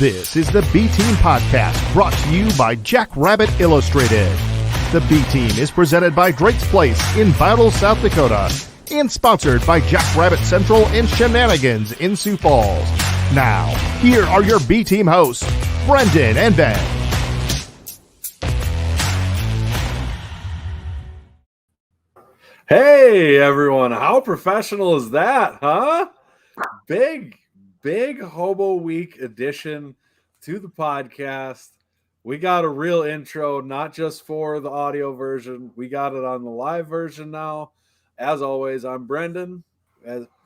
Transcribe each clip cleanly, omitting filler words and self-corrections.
This is the B-Team Podcast, brought to you by Jackrabbit Illustrated. The B-Team is presented by Drake's Place in Battle, South Dakota, and sponsored by Jackrabbit Central and Shenanigans in Sioux Falls. Now, here are your B-Team hosts, Brendan and Ben. Hey, everyone. How professional is that, huh? Big Hobo-Week edition to the podcast. We got a real intro, not just for the audio version. We got it on the live version now. As always, I'm Brendan.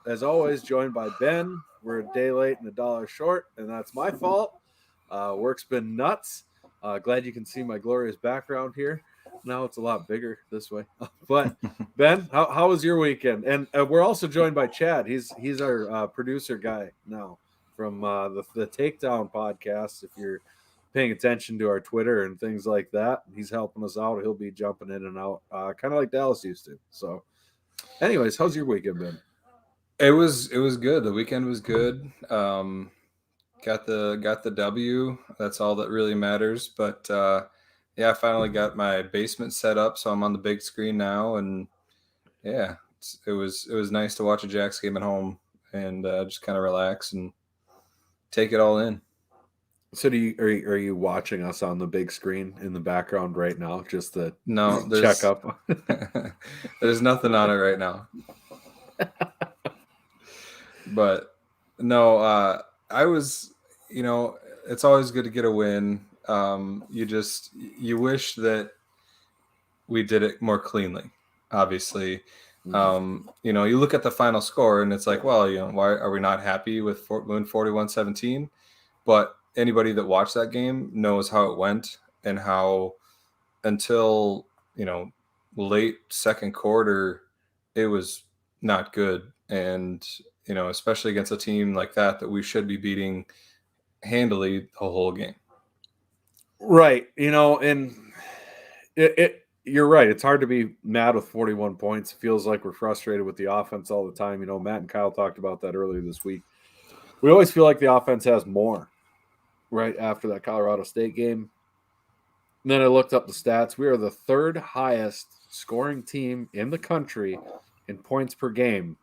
As always, joined by Ben. We're a day late and $1 short, and that's my fault. Work's been nuts. Glad you can see my glorious background here. Now it's a lot bigger this way. But Ben, how was your weekend? And we're also joined by Chad. He's our producer guy now from the Takedown podcast. If you're paying attention to our Twitter and things like that, he's helping us out. He'll be jumping in and out, kind of like Dallas used to. So, anyways, how's your weekend been? It was good. The weekend was good. Got the W. That's all that really matters. But yeah, I finally got my basement set up, so I'm on the big screen now, and yeah, it was nice to watch a Jacks game at home and just kind of relax and take it all in. So, are you watching us on the big screen in the background right now? Just to check up. There's nothing on it right now. But no, I was, it's always good to get a win. You wish that we did it more cleanly, obviously. You look at the final score and it's like, well, why are we not happy with win 41-17? But anybody that watched that game knows how it went and how until, late second quarter, it was not good. And, especially against a team like that we should be beating handily the whole game. Right. And you're right. It's hard to be mad with 41 points. It feels like we're frustrated with the offense all the time. Matt and Kyle talked about that earlier this week. We always feel like the offense has more right after that Colorado State game. And then I looked up the stats. We are the third highest scoring team in the country in points per game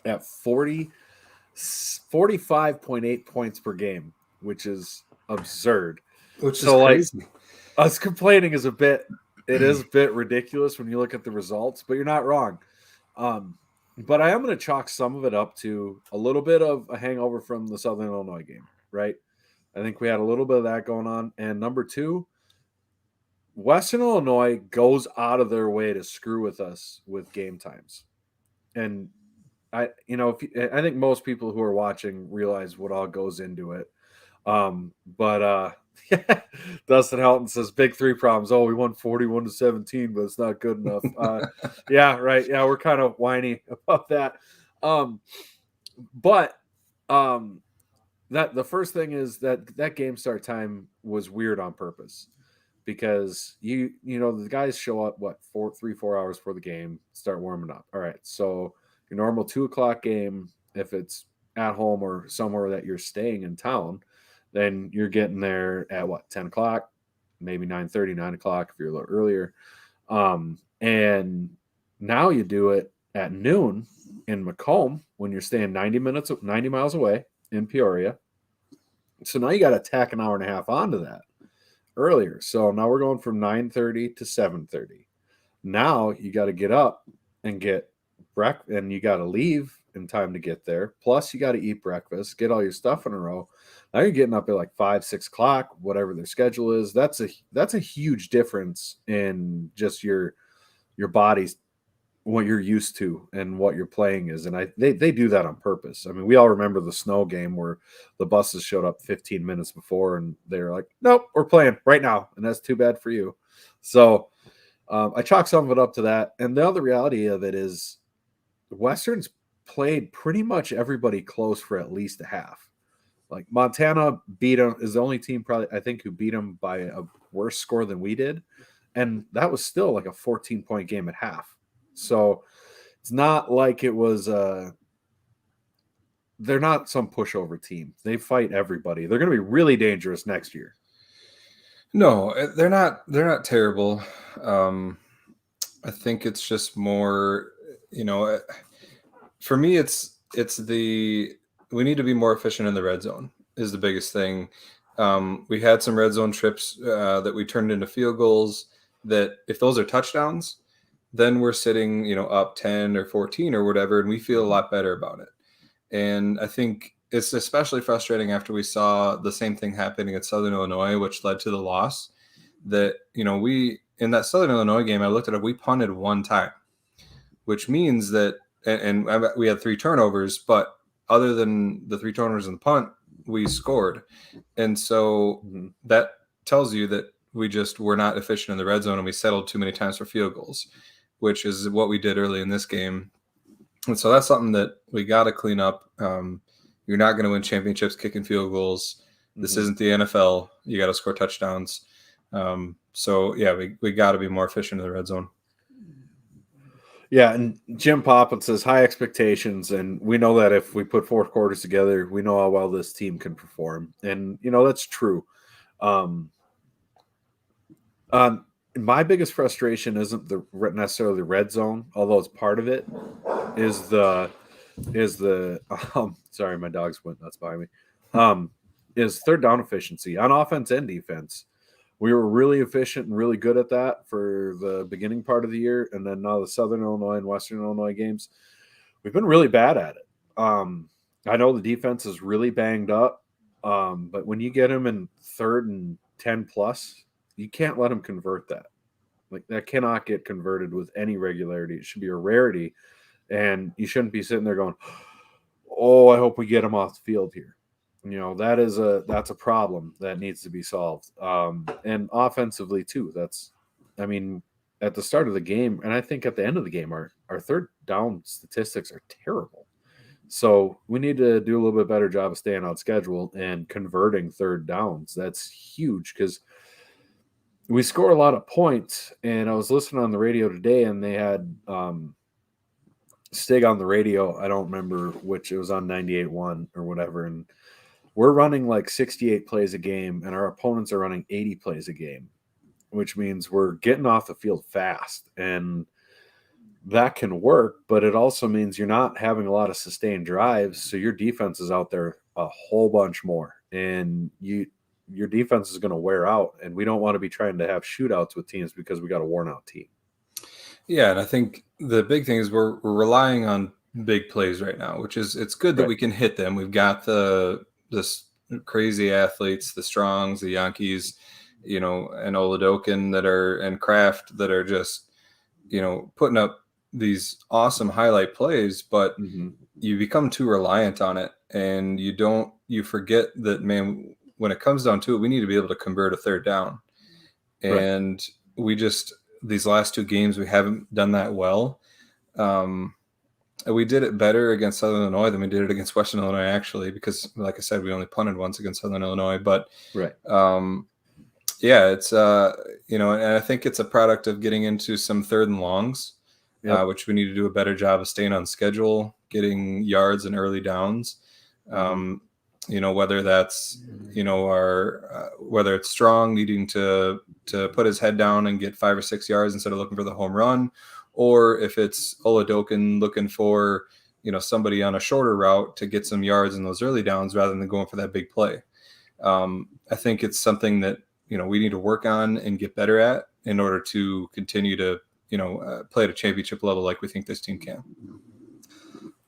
at 45.8 points per game, which is absurd. Which is crazy. Us complaining is a bit ridiculous when you look at the results, but you're not wrong. But I am going to chalk some of it up to a little bit of a hangover from the Southern Illinois game, right? I think we had a little bit of that going on. And number two, Western Illinois goes out of their way to screw with us with game times. And I think most people who are watching realize what all goes into it. But Dustin Helton says big three problems. Oh, we won 41-17, but it's not good enough. Yeah, right. Yeah, we're kind of whiny about that. But that the first thing is that game start time was weird on purpose because the guys show up 3-4 hours before the game, start warming up. All right, so your normal 2:00 game, if it's at home or somewhere that you're staying in town, then you're getting there at 10 o'clock, maybe 9:30, 9 o'clock if you're a little earlier. And now you do it at noon in Macomb when you're staying 90 miles away in Peoria. So now you got to tack an hour and a half onto that earlier. So now we're going from 9:30 to 7:30. Now you got to get up and get breakfast, and you got to leave in time to get there. Plus you got to eat breakfast, get all your stuff in a row. Now you're getting up at 5, 6 o'clock, whatever their schedule is. That's a huge difference in just your body's what you're used to and what your playing is. And they do that on purpose. I mean, we all remember the snow game where the buses showed up 15 minutes before and they're like, nope, we're playing right now. And that's too bad for you. So I chalk some of it up to that. And the other reality of it is Western's played pretty much everybody close for at least a half. Like Montana beat them, is the only team probably I think who beat them by a worse score than we did. And that was still like a 14-point game at half. So it's not like it was they're not some pushover team. They fight everybody. They're going to be really dangerous next year. No, they're not. They're not terrible. I think it's just more, for me, it's we need to be more efficient in the red zone is the biggest thing. We had some red zone trips that we turned into field goals that if those are touchdowns, then we're sitting, up 10 or 14 or whatever, and we feel a lot better about it. And I think it's especially frustrating after we saw the same thing happening at Southern Illinois, which led to the loss. That, we in that Southern Illinois game, I looked at it, we punted one time, which means that, and we had 3 turnovers, but other than the 3 turnovers and the punt, we scored. And so that tells you that we just were not efficient in the red zone and we settled too many times for field goals, which is what we did early in this game. And so that's something that we got to clean up. You're not going to win championships kicking field goals. This isn't the NFL. You got to score touchdowns. So yeah, we got to be more efficient in the red zone. Yeah, and Jim Poppin says high expectations, and we know that if we put 4 quarters together, we know how well this team can perform, and that's true. My biggest frustration isn't necessarily the red zone, although it's part of it. Is the sorry, my dogs went nuts by me. Is third down efficiency on offense and defense. We were really efficient and really good at that for the beginning part of the year, and then now the Southern Illinois and Western Illinois games, we've been really bad at it. I know the defense is really banged up, but when you get them in 3rd and 10 plus, you can't let them convert that. Like that cannot get converted with any regularity. It should be a rarity, and you shouldn't be sitting there going, "Oh, I hope we get them off the field here." That's a problem that needs to be solved. And offensively too. At the start of the game, and I think at the end of the game, our third down statistics are terrible. So we need to do a little bit better job of staying on schedule and converting third downs. That's huge because we score a lot of points. And I was listening on the radio today, and they had Stig on the radio. I don't remember which. It was on 98.1 or whatever, and we're running like 68 plays a game, and our opponents are running 80 plays a game, which means we're getting off the field fast. And that can work, but it also means you're not having a lot of sustained drives, so your defense is out there a whole bunch more, and your defense is going to wear out, and we don't want to be trying to have shootouts with teams because we got a worn-out team. Yeah, and I think the big thing is we're relying on big plays right now, which is it's good that we can hit them. We've got this crazy athletes, the Strongs, the Yankees, and Oladokin and Kraft that are just, putting up these awesome highlight plays, but you become too reliant on it, and you forget that, man, when it comes down to it, we need to be able to convert a third down. And we just, these last 2 games, we haven't done that well. We did it better against Southern Illinois than we did it against Western Illinois, actually, because, like I said, we only punted once against Southern Illinois. But, yeah, it's, and I think it's a product of getting into some 3rd and longs, which we need to do a better job of staying on schedule, getting yards and early downs. Whether that's, whether it's Strong needing to put his head down and get 5 or 6 yards instead of looking for the home run, or if it's Oladokin looking for, somebody on a shorter route to get some yards in those early downs rather than going for that big play. I think it's something that, we need to work on and get better at in order to continue to, play at a championship level like we think this team can.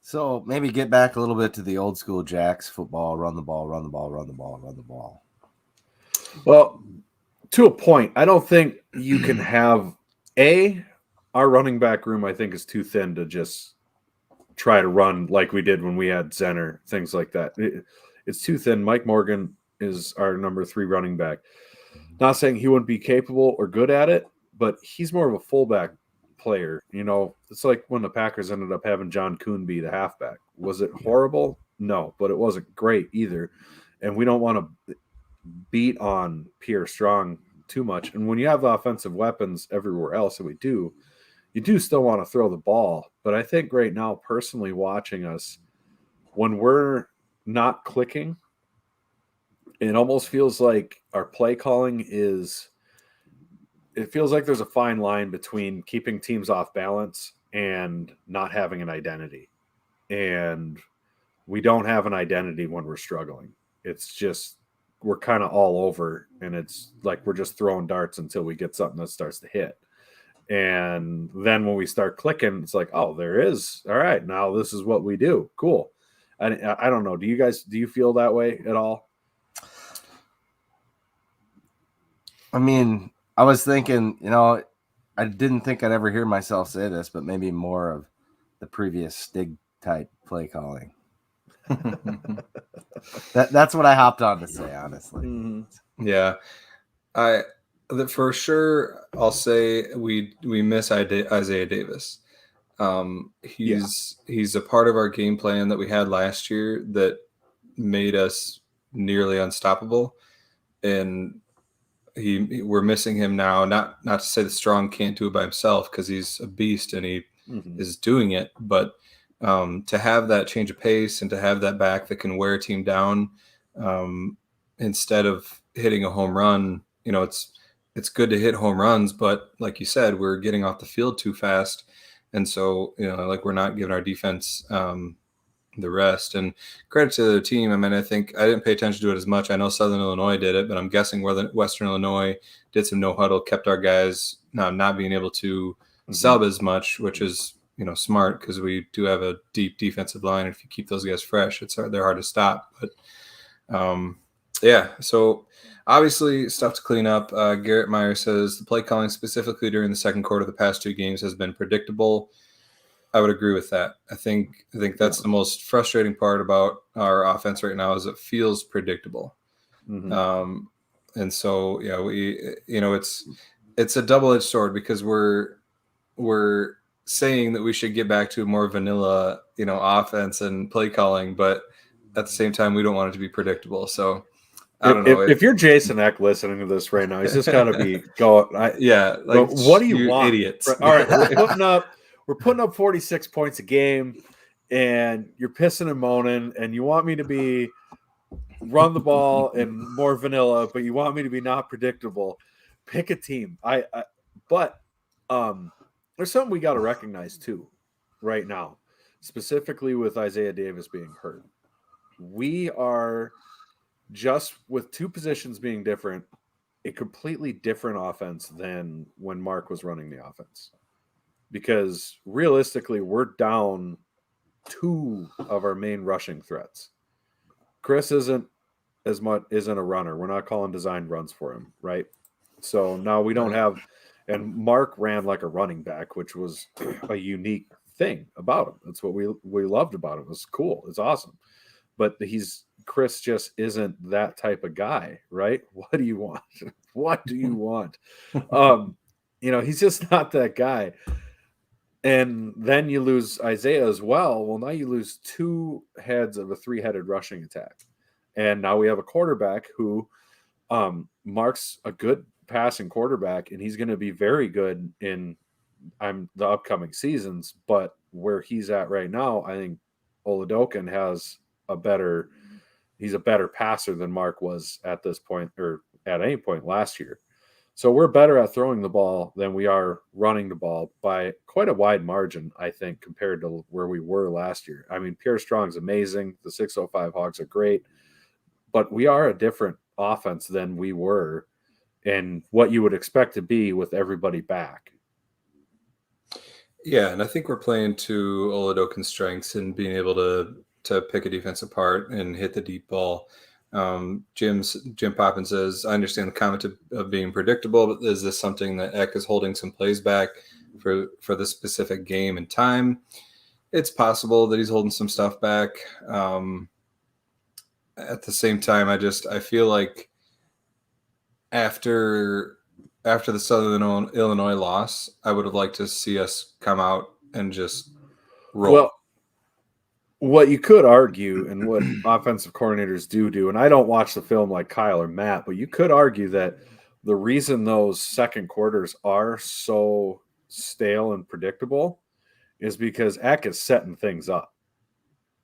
So maybe get back a little bit to the old school Jacks football, run the ball, run the ball, run the ball, run the ball. Well, to a point, I don't think you can have our running back room, I think, is too thin to just try to run like we did when we had Zenner, things like that. It's too thin. Mike Morgan is our number 3 running back. Not saying he wouldn't be capable or good at it, but he's more of a fullback player. It's like when the Packers ended up having John Kuhn be the halfback. Was it horrible? No, but it wasn't great either. And we don't want to beat on Pierre Strong too much. And when you have offensive weapons everywhere else, and we do, you do still want to throw the ball. But I think right now, personally watching us, when we're not clicking, it almost feels like our play calling it feels like there's a fine line between keeping teams off balance and not having an identity. And we don't have an identity when we're struggling. It's just, we're kind of all over, and it's like we're just throwing darts until we get something that starts to hit. And then when we start clicking, it's like, oh, there is. All right, now this is what we do. Cool. I don't know. Do you feel that way at all? I mean, I was thinking, I didn't think I'd ever hear myself say this, but maybe more of the previous Stig type play calling. That's what I hopped on to say, honestly. Mm-hmm. Yeah, for sure, I'll say we miss Isaiah Davis. He's a part of our game plan that we had last year that made us nearly unstoppable, and we're missing him now. Not to say that Strong can't do it by himself, because he's a beast and he is doing it, but to have that change of pace and to have that back that can wear a team down, instead of hitting a home run, it's good to hit home runs, but like you said, we're getting off the field too fast. And so, like, we're not giving our defense the rest. And credit to the team. I mean, I think I didn't pay attention to it as much. I know Southern Illinois did it, but I'm guessing Western Illinois did some no huddle, kept our guys not being able to sub as much, which is, smart, because we do have a deep defensive line. If you keep those guys fresh, they're hard to stop. But yeah, so obviously stuff to clean up. Garrett Meyer says the play calling specifically during the second quarter of the past two games has been predictable. I would agree with that. I think that's the most frustrating part about our offense right now, is it feels predictable. And so, yeah, it's a double-edged sword, because we're saying that we should get back to a more vanilla, offense and play calling, but at the same time, we don't want it to be predictable. So I don't know. If you're Jason Eck listening to this right now, he's just got to be going. What do you want? Idiots. All right, we're putting up 46 points a game, and you're pissing and moaning, and you want me to be run the ball and more vanilla, but you want me to be not predictable. Pick a team. But there's something we got to recognize too right now, specifically with Isaiah Davis being hurt. We are, just with two positions being different, a completely different offense than when Mark was running the offense. Because realistically, we're down two of our main rushing threats. Chris isn't a runner. We're not calling design runs for him, right? So now we don't have, and Mark ran like a running back, which was a unique thing about him. That's what we loved about him. It was cool. It's awesome. But Chris just isn't that type of guy, right? What do you want? What do you want? He's just not that guy. And then you lose Isaiah as well. Well, now you lose two heads of a three-headed rushing attack. And now we have a quarterback who Mark's a good passing quarterback, and he's going to be very good in the upcoming seasons. But where he's at right now, I think Oladokin he's a better passer than Mark was at this point, or at any point last year. So we're better at throwing the ball than we are running the ball by quite a wide margin, I think, compared to where we were last year. I mean, Pierre Strong's amazing. The 605 Hogs are great. But we are a different offense than we were, and what you would expect to be with everybody back. Yeah, and I think we're playing to Oladokin's strengths and being able to pick a defense apart and hit the deep ball. Jim Poppins says, I understand the comment of being predictable, but is this something that Eck is holding some plays back for the specific game and time? It's possible that he's holding some stuff back. At the same time, I feel like after the Southern Illinois loss, I would have liked to see us come out and just roll. Well, what you could argue, and what offensive coordinators do, and I don't watch the film like Kyle or Matt, but you could argue that the reason those second quarters are so stale and predictable is because Eck is setting things up.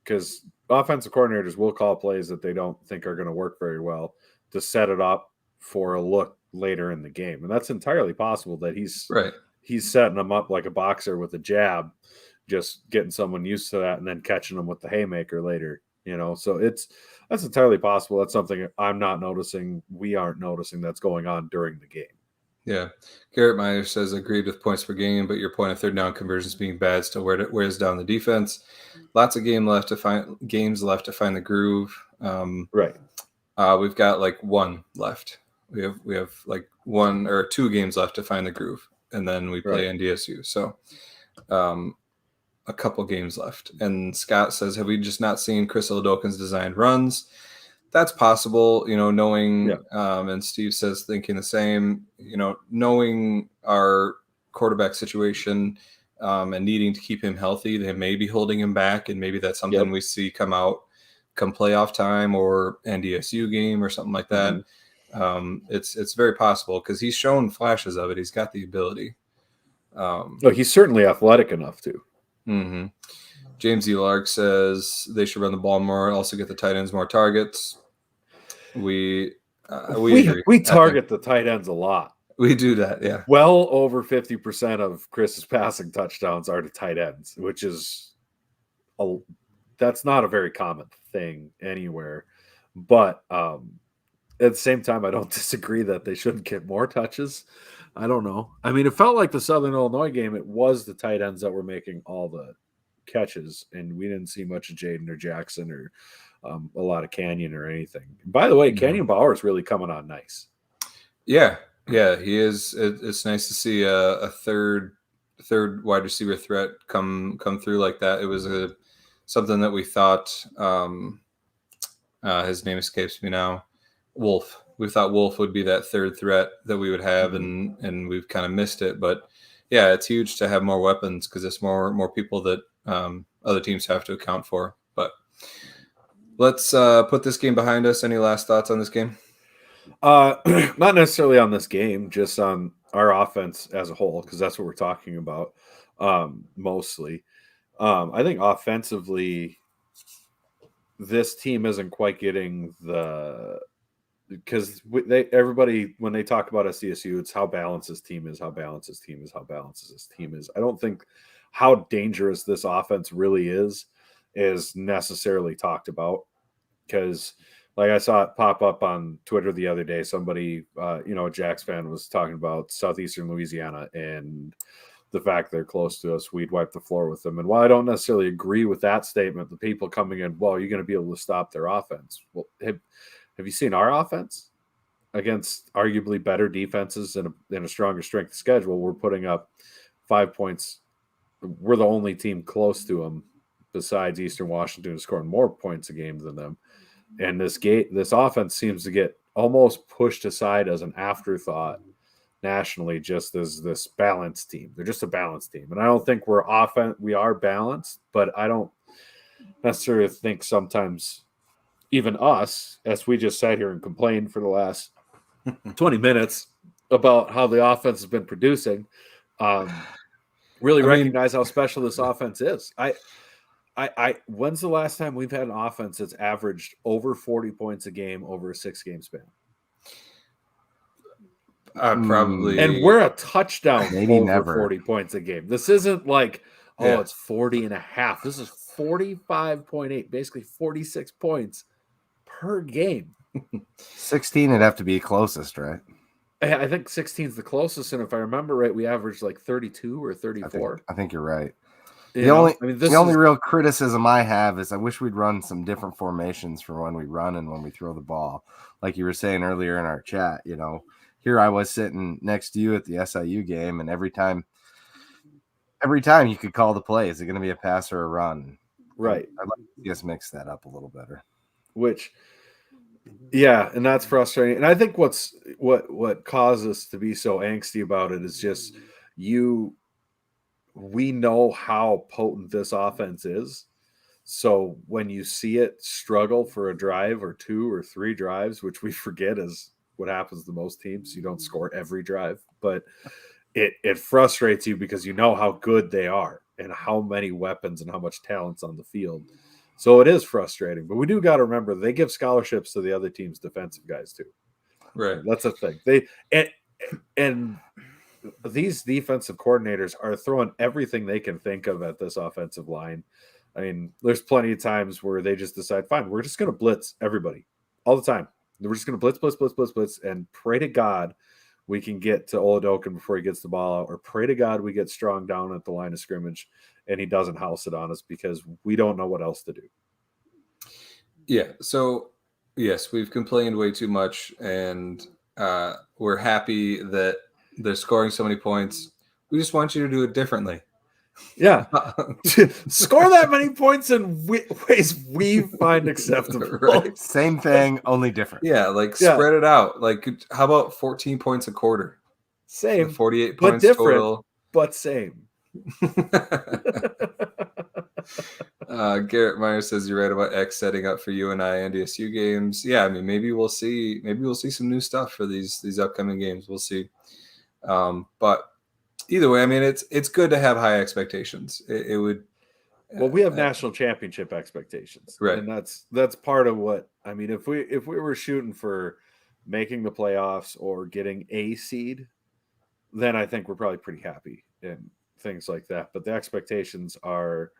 because offensive coordinators will call plays that they don't think are going to work very well to set it up for a look later in the game. And that's entirely possible that he's setting them up like a boxer with a jab, just getting someone used to that and then catching them with the haymaker later, so that's entirely possible. That's something I'm not noticing. We aren't noticing that's going on during the game. Yeah. Garrett Meyer says, agreed with points per game, but your point of third down conversions being bad still wears down the defense. Lots of games left to find the groove. Right. We've got like one left. We have like 1 or 2 games left to find the groove, and then we play NDSU. So a couple games left. And Scott says, have we just not seen Chris Oladokun's designed runs? That's possible, knowing, and Steve says thinking the same, knowing our quarterback situation and needing to keep him healthy, they may be holding him back, and maybe that's something we see come playoff time or NDSU game or something like that. It's very possible because he's shown flashes of it. He's got the ability. He's certainly athletic enough to. Mm-hmm. James E. Lark says they should run the ball more, also get the tight ends more targets. We target the tight ends a lot. We do that, yeah. Well over 50% of Chris's passing touchdowns are to tight ends, which is that's not a very common thing anywhere. But at the same time, I don't disagree that they shouldn't get more touches. I don't know. I mean, it felt like the Southern Illinois game. It was the tight ends that were making all the catches, and we didn't see much of Jaden or Jackson or a lot of Canyon or anything. By the way, Canyon Bauer is really coming on nice. Yeah, he is. It's nice to see a third wide receiver threat come through like that. It was something that we thought. His name escapes me now. Wolf. We thought Wolf would be that third threat that we would have, and we've kind of missed it. But yeah, it's huge to have more weapons because it's more people that other teams have to account for. But let's put this game behind us. Any last thoughts on this game? Not necessarily on this game, just on our offense as a whole, because that's what we're talking about mostly. I think offensively, this team isn't quite getting because everybody, when they talk about SDSU, it's how balanced this team is, how balanced this team is, how balanced this team is. I don't think how dangerous this offense really is necessarily talked about, because like I saw it pop up on Twitter the other day. Somebody, a Jacks fan was talking about Southeastern Louisiana and the fact they're close to us, we'd wipe the floor with them. And while I don't necessarily agree with that statement, the people coming in, well, you're going to be able to stop their offense. Well, have you seen our offense against arguably better defenses and a stronger strength of schedule? We're putting up 5 points. We're the only team close to them besides Eastern Washington scoring more points a game than them. And this offense seems to get almost pushed aside as an afterthought nationally, just as this balanced team. They're just a balanced team. And I don't think we are balanced, but I don't necessarily think sometimes even us, as we just sat here and complained for the last 20 minutes about how the offense has been producing, really recognize how special this offense is. When's the last time we've had an offense that's averaged over 40 points a game over a 6-game span? Probably. And we're a touchdown Maybe over never. 40 points a game. This isn't like, it's 40 and a half. This is 45.8, basically 46 points per game. 16 would have to be closest, right? I think 16 is the closest, and if I remember right, we averaged like 32 or 34. I think you're right. The only real criticism I have is I wish we'd run some different formations for when we run and when we throw the ball. Like you were saying earlier in our chat, here I was sitting next to you at the SIU game, and every time you could call the play, is it going to be a pass or a run? Right. I'd like to just mix that up a little better. And that's frustrating. And I think what caused us to be so angsty about it is just we know how potent this offense is. So when you see it struggle for a drive or 2 or 3 drives, which we forget is what happens to most teams, you don't score every drive, but it frustrates you because you know how good they are and how many weapons and how much talent's on the field. So it is frustrating, but we do got to remember they give scholarships to the other team's defensive guys too. Right. That's a thing. And these defensive coordinators are throwing everything they can think of at this offensive line. I mean, there's plenty of times where they just decide, fine, we're just going to blitz everybody all the time. We're just going to blitz, and pray to God we can get to Oladokin before he gets the ball out, or pray to God we get Strong down at the line of scrimmage and he doesn't house it on us because we don't know what else to do. Yeah. So, yes, we've complained way too much, and we're happy that they're scoring so many points. We just want you to do it differently. Yeah. Score that many points in ways we find acceptable. Right. Same thing, only different. Yeah, spread it out. How about 14 points a quarter? Same. 48 but points different, total. But same. Garrett Meyer says you're right about X setting up for UNI and DSU games. Yeah, I mean, maybe we'll see some new stuff for these upcoming games. We'll see. But either way, I mean, it's good to have high expectations. It would. Well, we have national championship expectations, right? And that's part of what I mean. If we were shooting for making the playoffs or getting a seed, then I think we're probably pretty happy and things like that. But the expectations are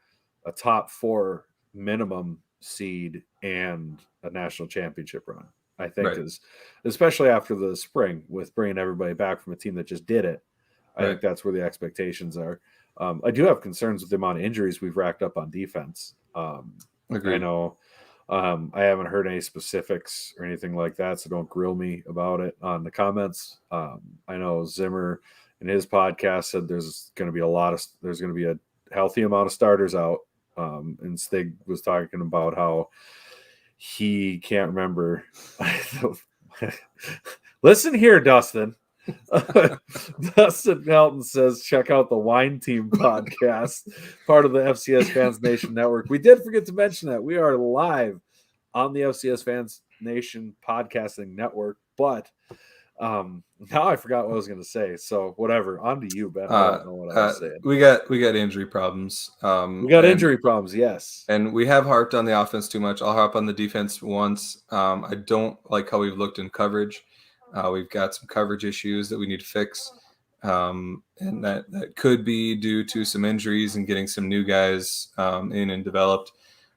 a top 4 minimum seed and a national championship run. I think is especially after the spring with bringing everybody back from a team that just did it. I think that's where the expectations are. I do have concerns with the amount of injuries we've racked up on defense. I know I haven't heard any specifics or anything like that, so don't grill me about it on the comments. I know Zimmer in his podcast said there's going to be a healthy amount of starters out. And Stig was talking about how he can't remember. Listen here, Dustin. Dustin Melton says, check out the Wine Team podcast, part of the FCS Fans Nation Network. We did forget to mention that we are live on the FCS Fans Nation podcasting network, but now I forgot what I was going to say. So whatever, on to you, Ben. I don't know what I was saying. We got injury problems. Injury problems, yes. And we have harped on the offense too much. I'll harp on the defense once. I don't like how we've looked in coverage. We've got some coverage issues that we need to fix. And that could be due to some injuries and getting some new guys in and developed.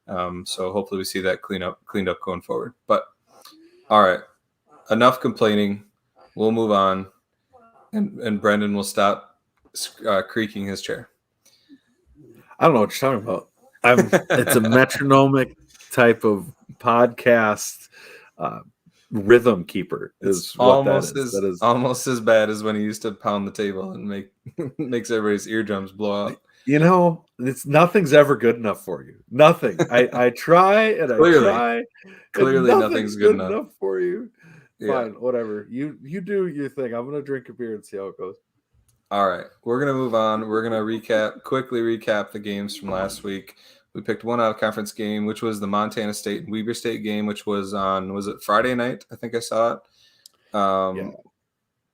So hopefully we see that cleaned up going forward. But all right, enough complaining. We'll move on, and Brendan will stop creaking his chair. I don't know what you're talking about. It's a metronomic type of podcast. Rhythm keeper is what that is. That is almost as bad as when he used to pound the table and makes everybody's eardrums blow out. You know, nothing's ever good enough for you. Nothing. I try and clearly, I try. Clearly, nothing's good enough for you. Yeah. Fine, whatever. You do your thing. I'm gonna drink a beer and see how it goes. All right, we're gonna move on. We're gonna quickly recap the games from last week. We picked one out of conference game, which was the Montana State and Weber State game, which was it Friday night? I think I saw it.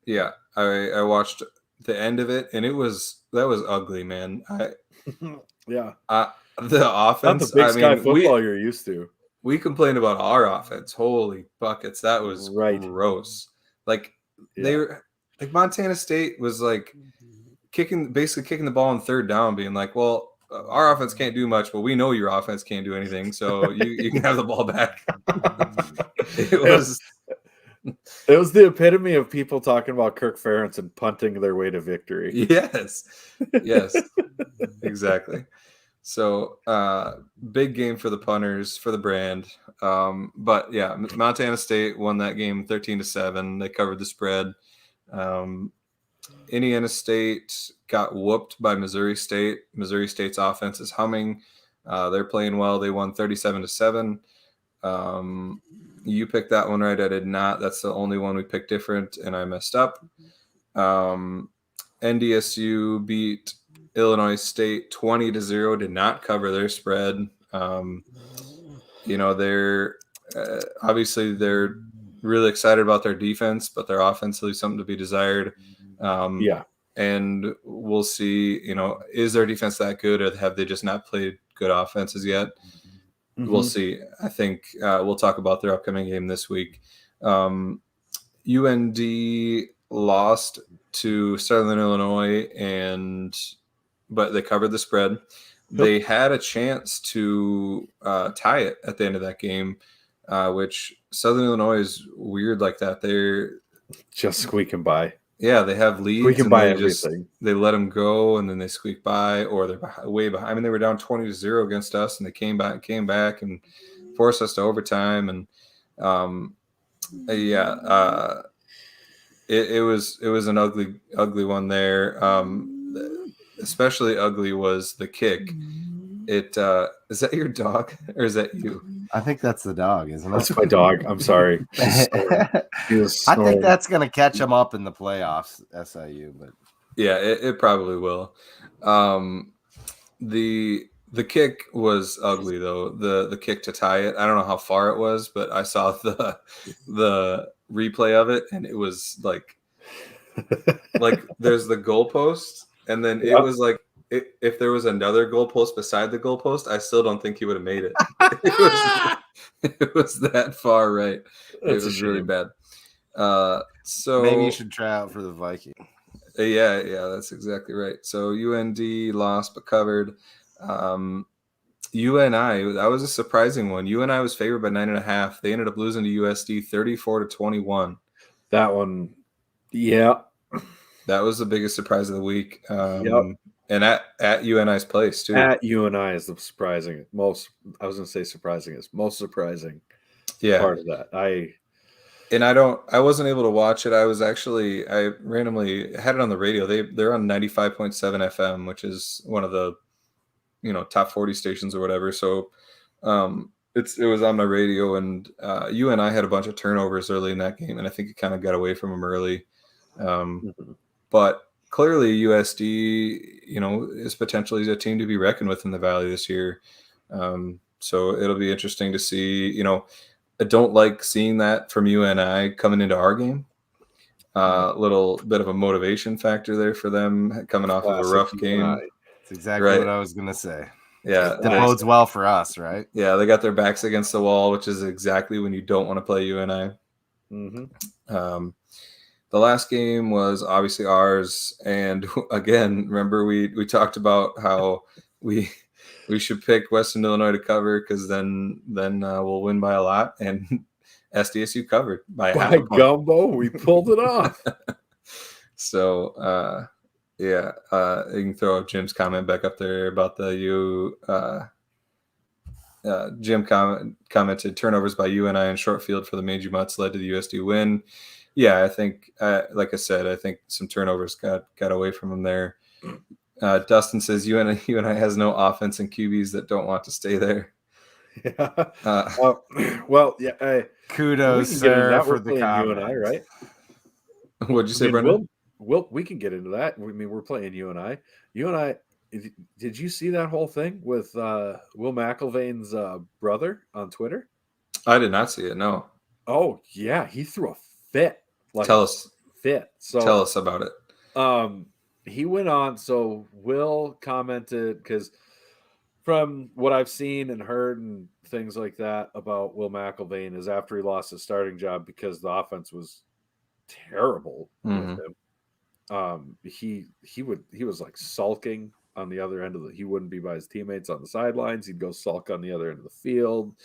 Yeah. I watched the end of it, and that was ugly, man. Yeah. The offense. Not the Big Sky football you're used to. We complained about our offense. Holy buckets, that was gross. They were Montana State was basically kicking the ball on third down, being like, well, our offense can't do much, but we know your offense can't do anything, so you can have the ball back. It was the epitome of people talking about Kirk Ferentz and punting their way to victory. Yes, exactly. So big game for the punters, for the brand. But yeah, Montana State won that game 13-7. They covered the spread. Indiana State got whooped by Missouri State. Missouri State's offense is humming. They're playing well. They won 37-7. You picked that one right. I did not. That's the only one we picked different, and I messed up. NDSU beat Illinois State 20-0. Did not cover their spread. They're obviously they're really excited about their defense, but their offense leaves something to be desired. And we'll see, is their defense that good, or have they just not played good offenses yet? we'll see. I think we'll talk about their upcoming game this week. UND lost to Southern Illinois, but they covered the spread. They had a chance to tie it at the end of that game, which Southern Illinois is weird like that. They're just squeaking by. Yeah, they have leads. Squeaking by everything. They let them go, and then they squeak by, or they're way behind. I mean, they were down 20-0 against us, and they came back, and forced us to overtime. And it was an ugly one there. Especially ugly was the kick. Is that your dog or is that you? I think that's the dog, isn't it? That's my dog. I'm sorry. I think that's going to catch him up in the playoffs, SIU. But yeah, it probably will. The kick was ugly though. The kick to tie it. I don't know how far it was, but I saw the replay of it, and it was like there's the goalpost, and then it was like. If there was another goalpost beside the goalpost, I still don't think he would have made it. It was that far right. It was really bad. So maybe you should try out for the Vikings. Yeah, that's exactly right. So UND lost but covered. UNI, that was a surprising one. UNI was favored by 9.5. They ended up losing to USD 34-21. That one, yeah. That was the biggest surprise of the week. And at UNI's place too. At UNI is the surprising most. I was going to say surprising is most surprising. Yeah, part of that. I wasn't able to watch it. I randomly had it on the radio. They're on 95.7 FM, which is one of the top 40 stations or whatever. So it was on my radio, and UNI had a bunch of turnovers early in that game, and I think it kind of got away from them early. But clearly, USD, is potentially a team to be reckoned with in the Valley this year. So it'll be interesting to see. I don't like seeing that from UNI coming into our game. Little bit of a motivation factor there for them coming off of a rough game. That's exactly what I was going to say. Yeah, that bodes well for us, right? Yeah, they got their backs against the wall, which is exactly when you don't want to play UNI. The last game was obviously ours, and again, remember we talked about how we should pick Western Illinois to cover because then we'll win by a lot, and SDSU covered by half a point. Gumbo, we pulled it off. So you can throw Jim's comment back up there about the Jim commented turnovers by UNI and short field for the Mangy Mutts led to the USD win. Yeah, I think, like I said, I think some turnovers got away from him there. Dustin says UNI has no offense and QBs that don't want to stay there. Yeah. Well, yeah. Kudos, sir, for the comment. UNI, right? What'd you say, Brendan? We can get into that. I mean, we're playing UNI. UNI. Did you see that whole thing with Will McIlvain's brother on Twitter? I did not see it. No. Oh yeah, he threw a fit. Tell us about it. He went on. So Will commented because from what I've seen and heard and things like that about Will McIlvain is after he lost his starting job because the offense was terrible with him. He was like sulking on the other end of he wouldn't be by his teammates on the sidelines. He'd go sulk on the other end of the field.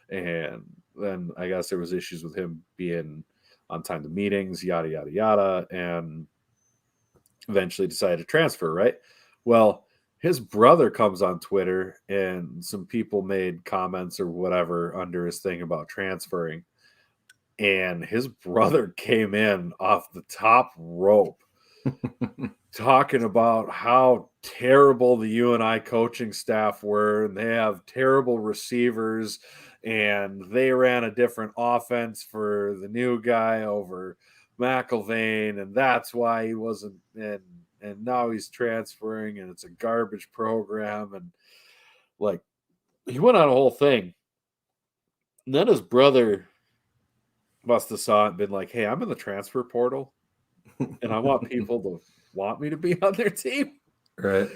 And then I guess there was issues with him being on time to meetings, yada, yada, yada, and eventually decided to transfer, right? Well, his brother comes on Twitter and some people made comments or whatever under his thing about transferring. And his brother came in off the top rope talking about how terrible the UNI coaching staff were, and they have terrible receivers, and they ran a different offense for the new guy over McIlvain, and that's why he wasn't in. And now he's transferring, and it's a garbage program. And like, he went on a whole thing. And then his brother must have saw it and been like, hey, I'm in the transfer portal, and I want people to want me to be on their team. Right.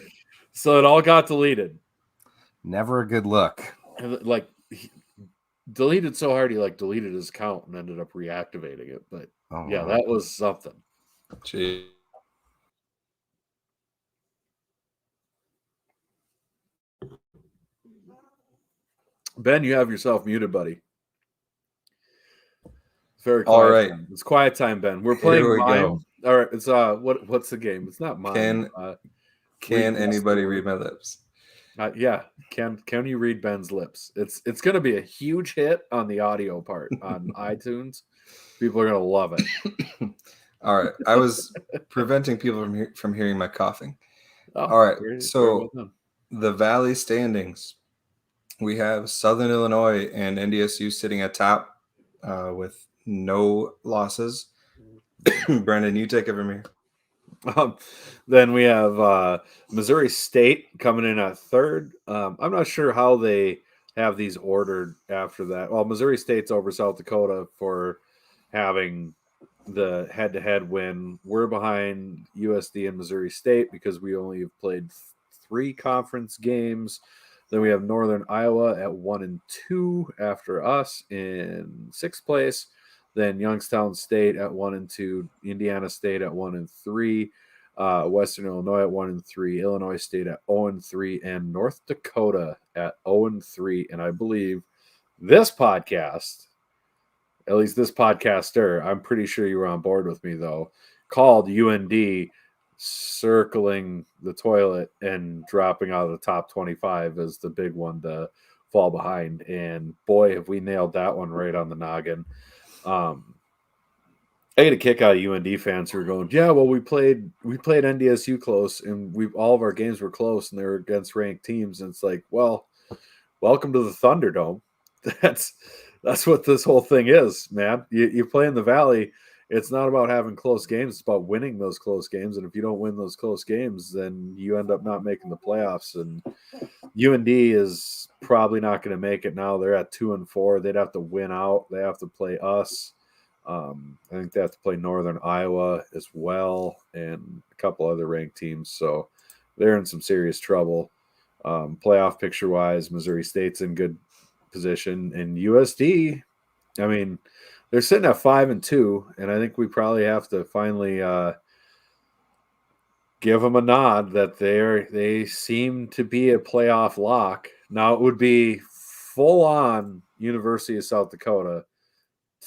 So it all got deleted. Never a good look. And like, he deleted so hard he like deleted his account and ended up reactivating it. But yeah, that was something. Gee. Ben, you have yourself muted, buddy. Very All quiet. right. Time. It's quiet time, Ben. We're playing Here we Mime. go. All right, it's what's the game? It's not Mime. Can anybody read my lips? Yeah. Can you read Ben's lips? It's going to be a huge hit on the audio part on iTunes. People are going to love it. All right. I was preventing people from hearing my coughing. Oh, all right. very So well the Valley standings, we have Southern Illinois and NDSU sitting at top with no losses. Brendan, you take it from here. Then we have Missouri State coming in at third. I'm not sure how they have these ordered after that. Well, Missouri State's over South Dakota for having the head-to-head win. We're behind USD and Missouri State because we only have played 3 conference games. Then we have Northern Iowa at 1-2 after us in 6th place. Then Youngstown State at 1-2, Indiana State at 1-3, Western Illinois at 1-3, Illinois State at 0-3, and North Dakota at 0-3. And I believe this podcast, at least this podcaster, I'm pretty sure you were on board with me though, called UND circling the toilet and dropping out of the top 25 as the big one to fall behind. And boy, have we nailed that one right on the noggin. I get a kick out of UND fans who are going, yeah, well, we played NDSU close, and all of our games were close, and they were against ranked teams. And it's like, well, welcome to the Thunderdome. That's what this whole thing is, man. You play in the Valley. It's not about having close games. It's about winning those close games. And if you don't win those close games, then you end up not making the playoffs. And UND is probably not going to make it now. They're at 2-4. They'd have to win out. They have to play us. I think they have to play Northern Iowa as well and a couple other ranked teams. So they're in some serious trouble. Playoff picture-wise, Missouri State's in good position. And USD, I mean, they're sitting at 5-2, and I think we probably have to finally give them a nod that they seem to be a playoff lock. Now it would be full on University of South Dakota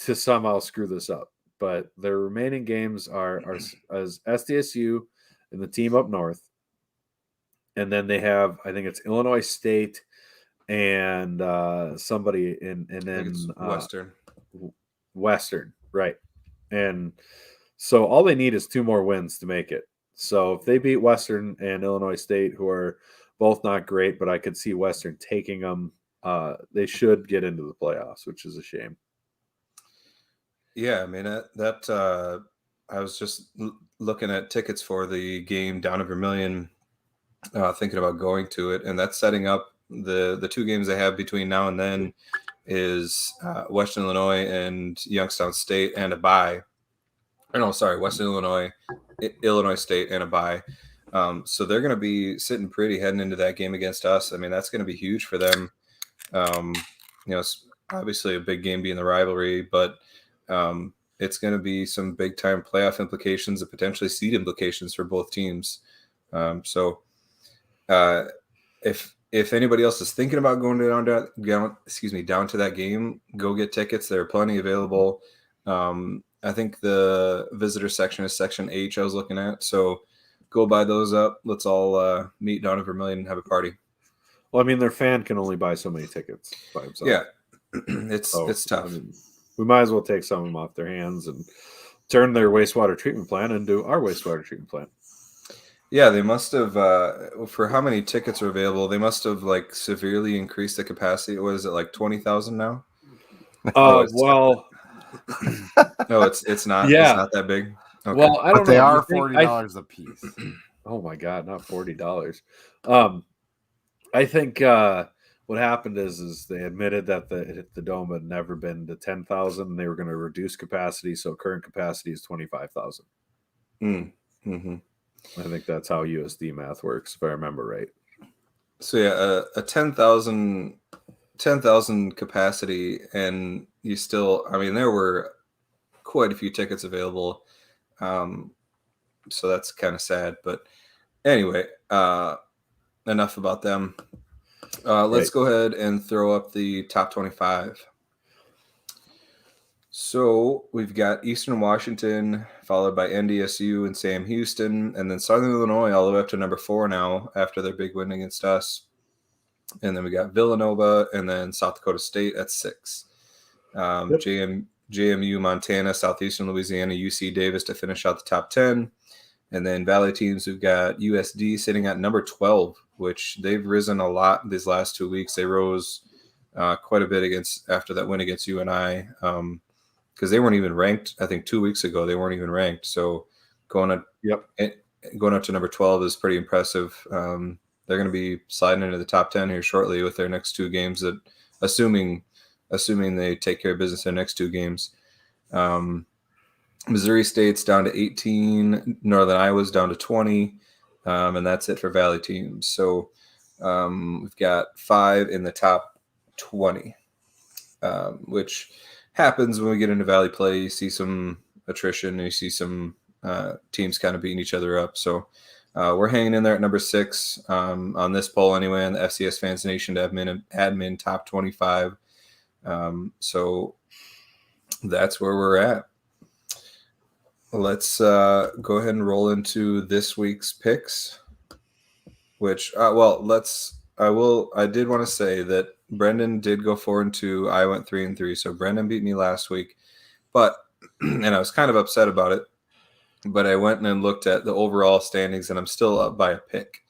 to somehow screw this up, but their remaining games are as SDSU and the team up north, and then they have, I think it's Illinois State and somebody and then Western, right? And so all they need is 2 more wins to make it. So if they beat Western and Illinois State, who are both not great, but I could see Western taking them, they should get into the playoffs, which is a shame. Yeah, I mean that I was just looking at tickets for the game down in Vermilion, thinking about going to it, and that's setting up the 2 games they have between now and then is Western Illinois and Youngstown State and a bye. Western Illinois, Illinois State and a bye. So they're going to be sitting pretty heading into that game against us. I mean, that's going to be huge for them. It's obviously a big game being the rivalry, but it's going to be some big time playoff implications and potentially seed implications for both teams. If anybody else is thinking about going down to that game, go get tickets. There are plenty available. I think the visitor section is section H I was looking at. So go buy those up. Let's all meet down in Vermilion and have a party. Well, I mean, their fan can only buy so many tickets by himself. Yeah, it's tough. I mean, we might as well take some of them off their hands and turn their wastewater treatment plant into our wastewater treatment plant. Yeah, they must have, for how many tickets are available, they must have like severely increased the capacity. What is it, like 20,000 now? Well, no, it's not. Yeah. It's not that big. Okay. Well, I don't know. They are $40 a piece. Oh my God, not $40. I think what happened is they admitted that the dome had never been to 10,000, and they were going to reduce capacity. So current capacity is 25,000. Mm-hmm. I think that's how USD math works, if I remember right. So yeah, a 10,000 10,000 capacity, and you still, I mean, there were quite a few tickets available. So that's kind of sad. But anyway, enough about them. Let's go ahead and throw up the top 25. So we've got Eastern Washington, followed by NDSU and Sam Houston, and then Southern Illinois all the way up to number 4 now after their big win against us. And then we got Villanova and then South Dakota State at 6. JMU, Montana, Southeastern Louisiana, UC Davis to finish out the top 10. And then Valley teams, we've got USD sitting at number 12, which they've risen a lot these last 2 weeks. They rose quite a bit after that win against UNI. Because they weren't even ranked. I think 2 weeks ago they weren't even ranked. So going up to number 12 is pretty impressive. They're going to be sliding into the top 10 here shortly with their next 2 games. That assuming they take care of business in their next 2 games. Missouri State's down to 18. Northern Iowa's down to 20, and that's it for Valley teams. So we've got 5 in the top 20, which happens when we get into Valley play. You see some attrition, and you see some teams kind of beating each other up. So we're hanging in there at number 6 on this poll anyway, on the FCS Fans Nation admin top 25. So that's where we're at. Let's go ahead and roll into this week's picks. Which, I did want to say that Brendan did go 4-2. I went 3-3. So Brendan beat me last week, and I was kind of upset about it. But I went and looked at the overall standings, and I'm still up by a pick.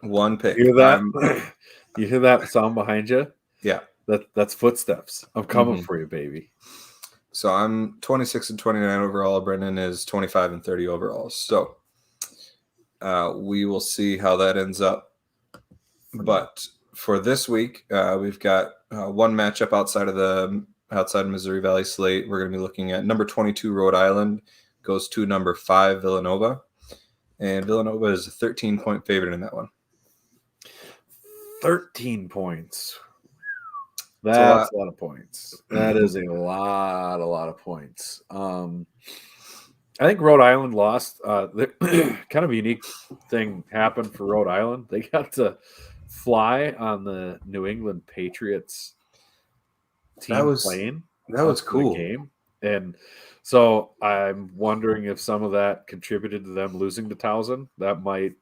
1 pick. You hear that? You hear that sound behind you? Yeah, that's footsteps. I'm coming for you, baby. So I'm 26-29 overall. Brendan is 25-30 overall. So we will see how that ends up. But for this week, we've got 1 matchup outside of Missouri Valley slate. We're going to be looking at number 22 Rhode Island goes to number 5 Villanova, and Villanova is a 13-point favorite in that one. 13 points. That's a lot of points. That is a lot of points. I think Rhode Island lost. Kind of a unique thing happened for Rhode Island. They got to fly on the New England Patriots team plane. That was cool. Game. And so I'm wondering if some of that contributed to them losing to Towson. That might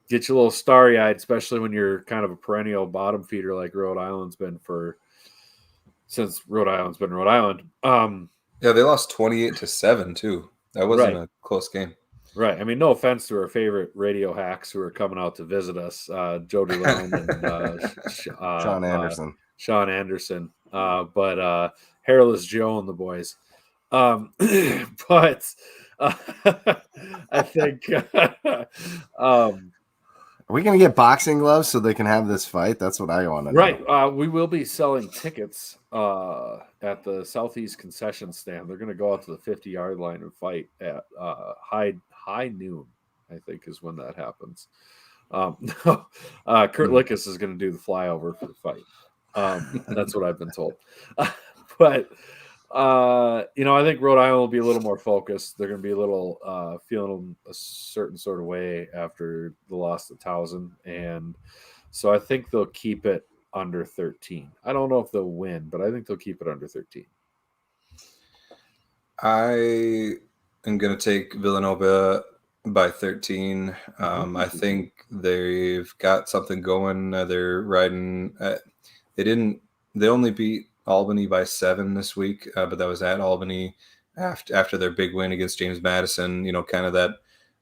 get you a little starry-eyed, especially when you're kind of a perennial bottom feeder like Rhode Island's been since Rhode Island's been Rhode Island. Yeah, they lost 28-7 too. That wasn't a close game. Right. I mean, no offense to our favorite radio hacks who are coming out to visit us, Joe DeLone and Sean Anderson. But Hairless Joe and the boys. But I think are we going to get boxing gloves so they can have this fight? That's what I want to know. Right. We will be selling tickets at the Southeast concession stand. They're going to go out to the 50-yard line and fight at high noon, I think, is when that happens. Kurt Lickis is going to do the flyover for the fight. That's what I've been told. But I think Rhode Island will be a little more focused. They're going to be a little feeling a certain sort of way after the loss to Towson. And so I think they'll keep it under 13. I don't know if they'll win, but I think they'll keep it under 13. I am going to take Villanova by 13. I think they've got something going. They're riding. They only beat Albany by 7 this week, but that was at Albany after their big win against James Madison. Kind of that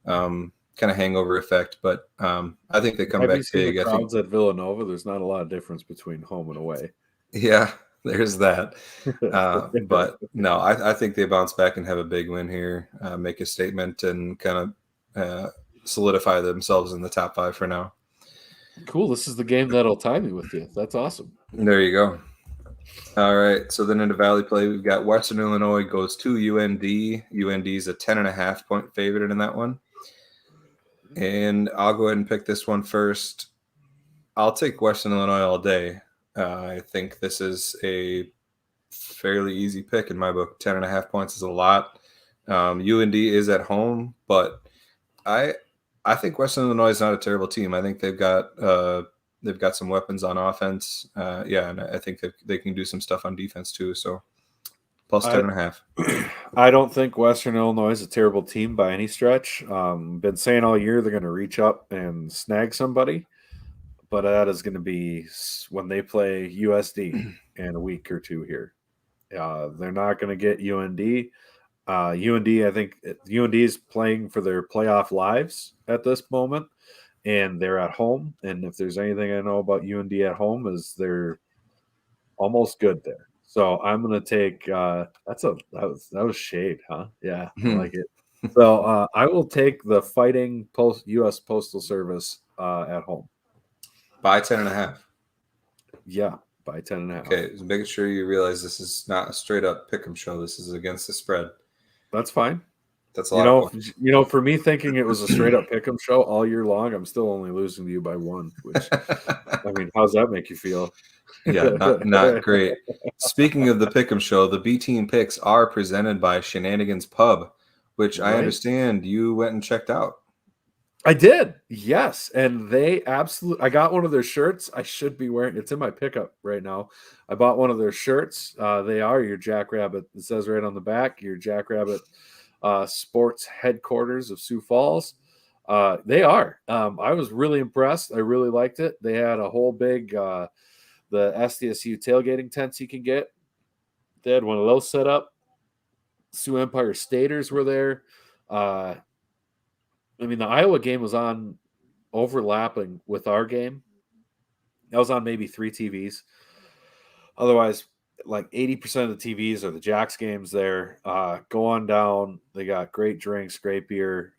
kind of hangover effect. But I think they come back big. The crowds at Villanova, there's not a lot of difference between home and away. Yeah, there's that. But no, I think they bounce back and have a big win here, make a statement, and kind of solidify themselves in the top 5 for now. Cool. This is the game that'll tie me with you. That's awesome. There you go. All right. So then into Valley play, we've got Western Illinois goes to UND. UND is a 10.5-point favorite in that one. And I'll go ahead and pick this one first. I'll take Western Illinois all day. I think this is a fairly easy pick in my book. 10.5 points is a lot. UND is at home, but I think Western Illinois is not a terrible team. I think they've got some weapons on offense. And I think they can do some stuff on defense too. So plus 10.5. I don't think Western Illinois is a terrible team by any stretch. Been saying all year they're going to reach up and snag somebody, but that is going to be when they play USD in a week or two here. They're not going to get UND. UND, I think UND is playing for their playoff lives at this moment, and they're at home. And if there's anything I know about UND at home, is they're almost good there. So I'm going to take that was shade, huh? Yeah, I like it. So I will take the Fighting U.S. Postal Service at home by 10.5. Yeah, by 10.5. Okay, just making sure you realize this is not a straight up pick'em show. This is against the spread. That's fine. That's a lot. For me thinking it was a straight up pick'em show all year long, I'm still only losing to you by one. Which, I mean, how's that make you feel? Yeah, not great. Speaking of the pick'em show, the B Team picks are presented by Shenanigans Pub, which I understand you went and checked out. I did, yes, and they absolutely. I got one of their shirts. I should be wearing. It's in my pickup right now. I bought one of their shirts. They are your Jackrabbit. It says right on the back, your Jackrabbit Sports Headquarters of Sioux Falls. They are. I was really impressed. I really liked it. They had a whole big the SDSU tailgating tents you can get. They had one of those set up. Sioux Empire Staters were there. I mean, the Iowa game was on overlapping with our game. That was on maybe 3 TVs. Otherwise, like 80% of the TVs are the Jacks games there. Go on down. They got great drinks, great beer,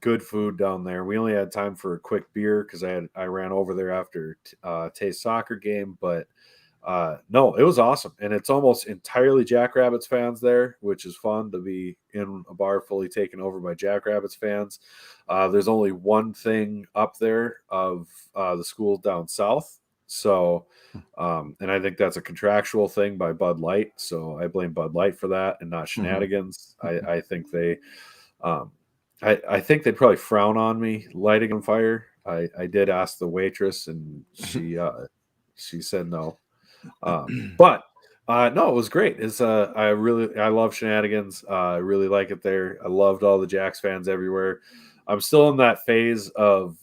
good food down there. We only had time for a quick beer because I ran over there after Tay's soccer game, but no, it was awesome. And it's almost entirely Jackrabbits fans there, which is fun to be in a bar fully taken over by Jackrabbits fans. There's only one thing up there of the school down south. So, and I think that's a contractual thing by Bud Light. So I blame Bud Light for that and not Shenanigans. I think they, I think they'd probably frown on me lighting on fire. I did ask the waitress and she said no. But no, it was great. It's I love Shenanigans. I really like it there. I loved all the Jacks fans everywhere. I'm still in that phase of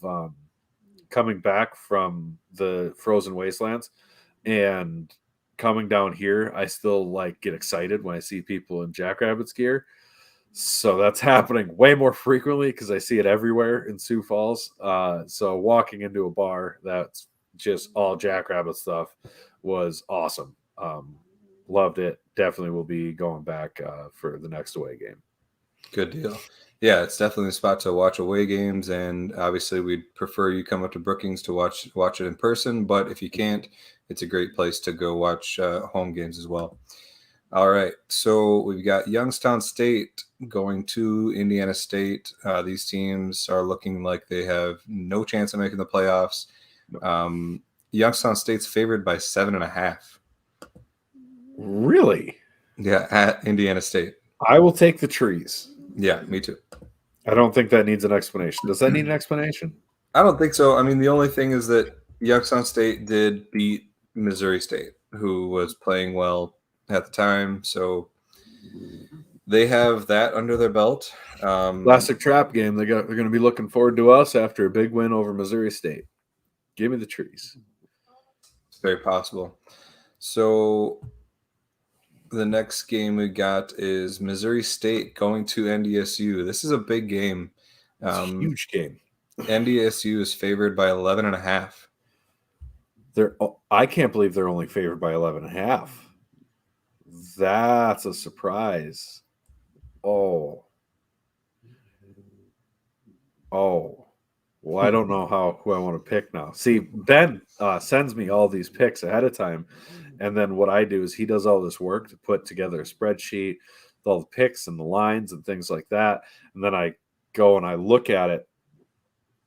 coming back from the frozen wastelands and coming down here. I still get excited when I see people in Jackrabbits gear. So that's happening way more frequently because I see it everywhere in Sioux Falls. So walking into a bar that's just all Jackrabbit stuff was awesome. Loved it. Definitely will be going back for the next away game. Good deal. Yeah, it's definitely a spot to watch away games, and obviously we'd prefer you come up to Brookings to watch it in person, but if you can't, it's a great place to go watch home games as well. All right, so we've got Youngstown State going to Indiana State. These teams are looking like they have no chance of making the playoffs. Youngstown State's favored by 7.5. Really? Yeah, at Indiana State. I will take the trees. Yeah, me too. I don't think that needs an explanation. Does that need an explanation? I don't think so. I mean, the only thing is that Youngstown State did beat Missouri State, who was playing well at the time. So they have that under their belt. Classic trap game. They're going to be looking forward to us after a big win over Missouri State. Give me the trees. It's very possible. So the next game we got is Missouri State going to NDSU. This is a big game. It's a huge game. NDSU is favored by 11.5. I can't believe they're only favored by 11.5. That's a surprise. Oh. Well, I don't know who I want to pick now. See, Ben sends me all these picks ahead of time. And then what I do is he does all this work to put together a spreadsheet with all the picks and the lines and things like that. And then I go and I look at it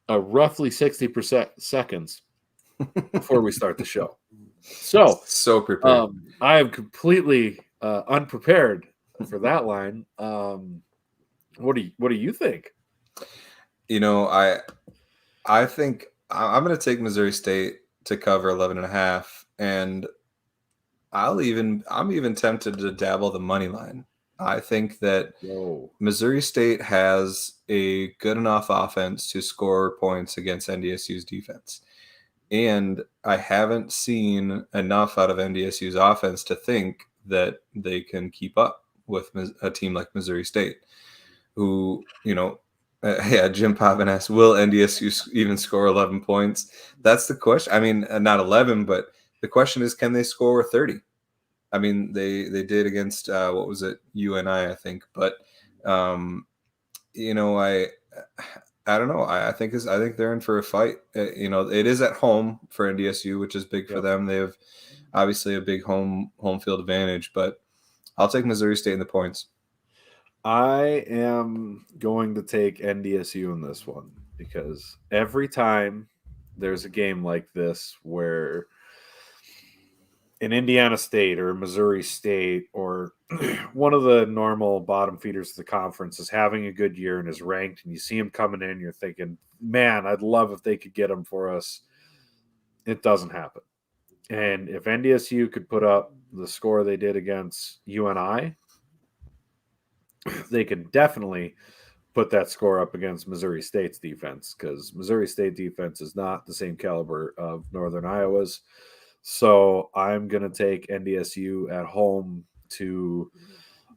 roughly 60% seconds. before we start the show. So prepared. I am completely unprepared for that line. What do you think? I think I'm going to take Missouri State to cover 11.5, and I'm even tempted to dabble the money line. I think that Missouri State has a good enough offense to score points against NDSU's defense. And I haven't seen enough out of NDSU's offense to think that they can keep up with a team like Missouri State, who, Jim Poppin asked, will NDSU even score 11 points? That's the question. I mean, not 11, but the question is, can they score 30? I mean, they did against what was it, UNI, I think. But I don't know. I think they're in for a fight. It is at home for NDSU, which is big for them. They have obviously a big home field advantage, but I'll take Missouri State in the points. I am going to take NDSU in this one because every time there's a game like this where an Indiana State or Missouri State or one of the normal bottom feeders of the conference is having a good year and is ranked, and you see them coming in, you're thinking, man, I'd love if they could get them for us. It doesn't happen. And if NDSU could put up the score they did against UNI, they could definitely put that score up against Missouri State's defense, because Missouri State defense is not the same caliber of Northern Iowa's. So I'm going to take NDSU at home to,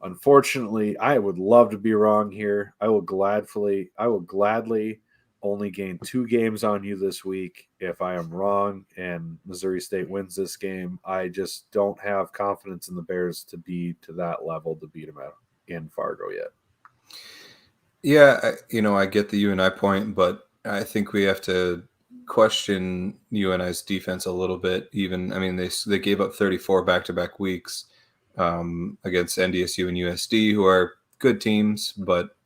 unfortunately, I would love to be wrong here. I will gladly only gain 2 games on you this week if I am wrong and Missouri State wins this game. I just don't have confidence in the Bears to be to that level to beat them in Fargo yet. Yeah, I get the UNI point, but I think we have to question UNI's defense a little bit. Even, I mean, they gave up 34 back-to-back weeks against NDSU and USD, who are good teams, but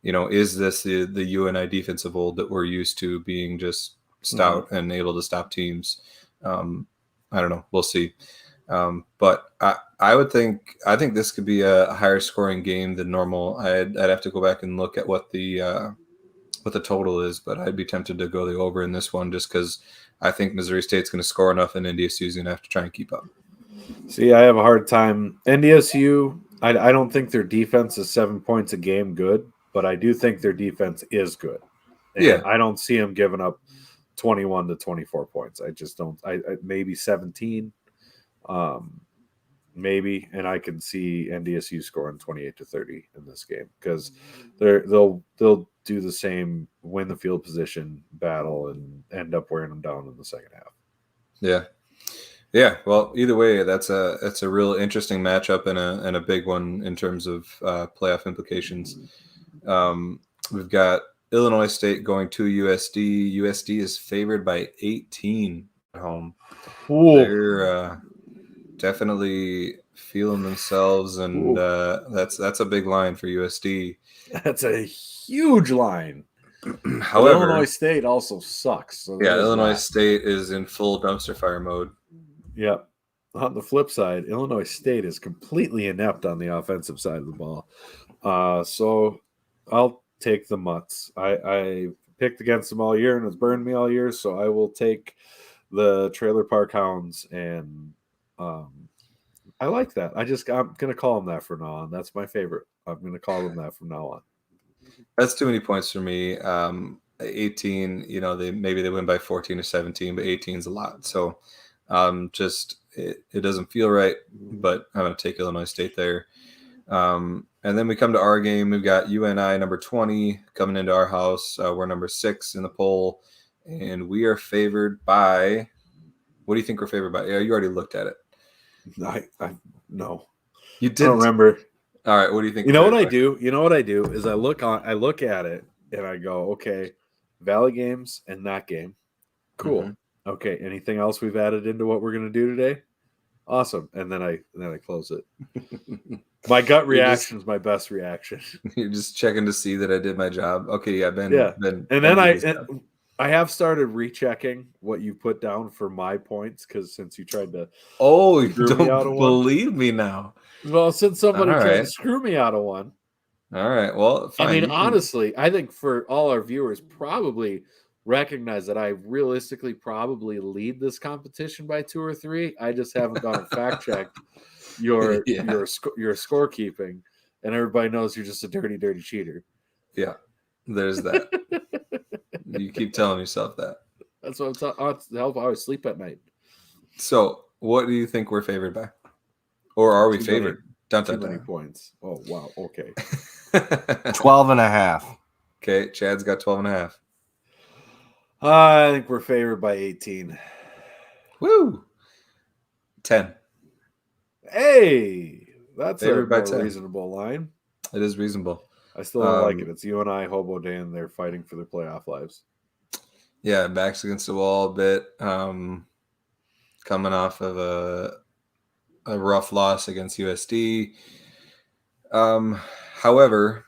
is this the UNI defense of old that we're used to, being just stout and able to stop teams? I don't know. We'll see. But I think this could be a higher scoring game than normal. I'd have to go back and look at what the total is, but I'd be tempted to go the over in this one just because I think Missouri State's going to score enough and NDSU is going to have to try and keep up. See, I have a hard time. NDSU, I don't think their defense is 7 points a game good, but I do think their defense is good. And yeah. I don't see them giving up 21 to 24 points. I just don't. I maybe 17. Maybe, and I can see NDSU scoring 28 to 30 in this game because they'll do the same win the field position battle and end up wearing them down in the second half. Yeah. Well, either way, that's a real interesting matchup and a big one in terms of playoff implications. We've got Illinois State going to USD. USD is favored by 18 at home. Ooh. They're definitely feeling themselves, and that's a big line for USD. That's a huge line. However, Illinois State also sucks. So Illinois State is in full dumpster fire mode. Yep. On the flip side, Illinois State is completely inept on the offensive side of the ball. So I'll take the Mutts. I picked against them all year, and it's burned me all year, so I will take the Trailer Park Hounds, and I like that. I'm going to call them that from now on. That's my favorite. I'm going to call them that from now on. That's too many points for me. 18, maybe they win by 14 or 17, but 18 is a lot. So it doesn't feel right, but I'm going to take Illinois State there. And then we come to our game. We've got UNI number 20 coming into our house. We're number 6 in the poll, and we are favored by. What do you think we're favored by? Yeah, you already looked at it. No. You didn't. I don't remember. All right, what do you think? You know what I do? You know what I do is I look at it and I go, okay, Valley games and that game. Cool. Mm-hmm. Okay, anything else we've added into what we're going to do today? Awesome. And then I close it. My gut reaction is my best reaction. You're just checking to see that I did my job. Okay, yeah, Ben. Yeah. Ben and Ben then I have started rechecking what you put down for my points because since you tried to Oh, screw you me out don't of one. believe me now. Well, since somebody All tried to right. screw me out of one. All right. Well, fine. I mean, You can- honestly, I think for all our viewers probably recognize that I realistically probably lead this competition by 2 or 3. I just haven't gone and fact checked your Yeah. your scorekeeping, and everybody knows you're just a dirty cheater. Yeah, there's that. You keep telling yourself that. That's what I'm help I always sleep at night. So, what do you think we're favored by? Or are we Too favored? Too Dun, many dun. points. Oh wow. Okay. 12 and a half. Okay, Chad's got 12 and a half. I think we're favored by 18. Woo! 10. Hey, that's Favored a by more 10. reasonable line. It is reasonable. I still don't like it. It's UNI, Hobo-Day, and they're fighting for their playoff lives. Yeah, backs against the wall a bit. Coming off of a rough loss against USD. However,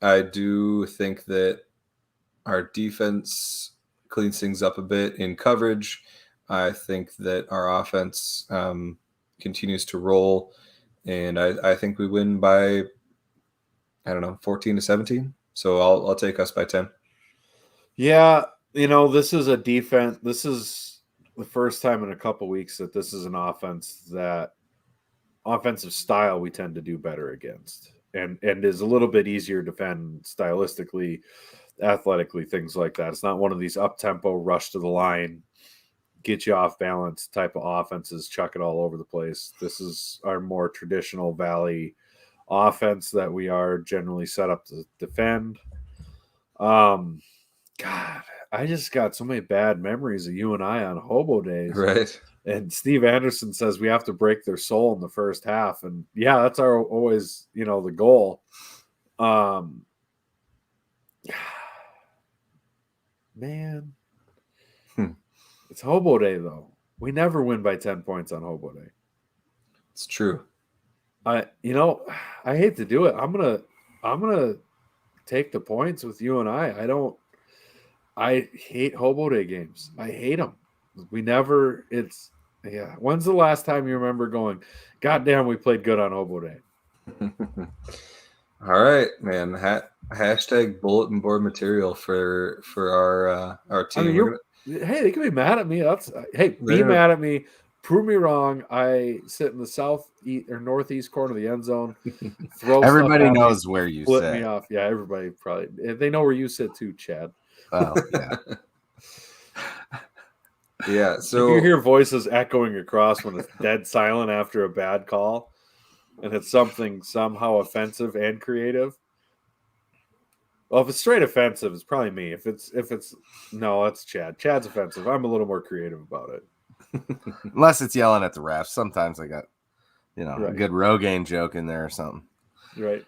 I do think that our defense cleans things up a bit in coverage. I think that our offense continues to roll, and I think we win by, 14-17. So I'll take us by 10. Yeah, this is a defense. This is the first time in a couple weeks that this is an offensive style we tend to do better against, and is a little bit easier to defend stylistically, athletically, things like that. It's not one of these up-tempo, rush to the line, get you off balance type of offenses, chuck it all over the place. This is our more traditional Valley offense that we are generally set up to defend. God, I just got so many bad memories of UNI on Hobo days. Right. And Steve Anderson says we have to break their soul in the first half. And yeah, that's always, the goal. Man, It's Hobo Day though. We never win by 10 points on Hobo Day. It's true. I hate to do it. I'm gonna take the points with UNI. I hate Hobo Day games. I hate them. When's the last time you remember going, God damn, we played good on Hobo Day? All right, man. Hashtag bulletin board material for our team. I mean, hey, they can be mad at me. Be mad at me. Prove me wrong. I sit in the southeast or northeast corner of the end zone. Everybody knows where you split sit. me off. Yeah, everybody probably. They know where you sit too, Chad. Oh, yeah. Yeah. So if you hear voices echoing across when it's dead silent after a bad call, and it's something somehow offensive and creative. Well, if it's straight offensive, it's probably me. If it's no, that's Chad. Chad's offensive. I'm a little more creative about it. Unless it's yelling at the refs. Sometimes I got, Right. a good Rogaine joke in there or something. Right.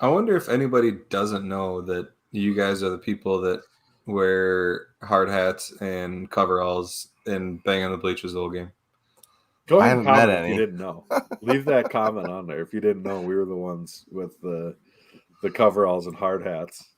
I wonder if anybody doesn't know that you guys are the people that wear hard hats and coveralls and bang on the bleachers the whole game. Go ahead I and haven't met comment if any. you didn't know. Leave that comment on there if you didn't know we were the ones with the coveralls and hard hats.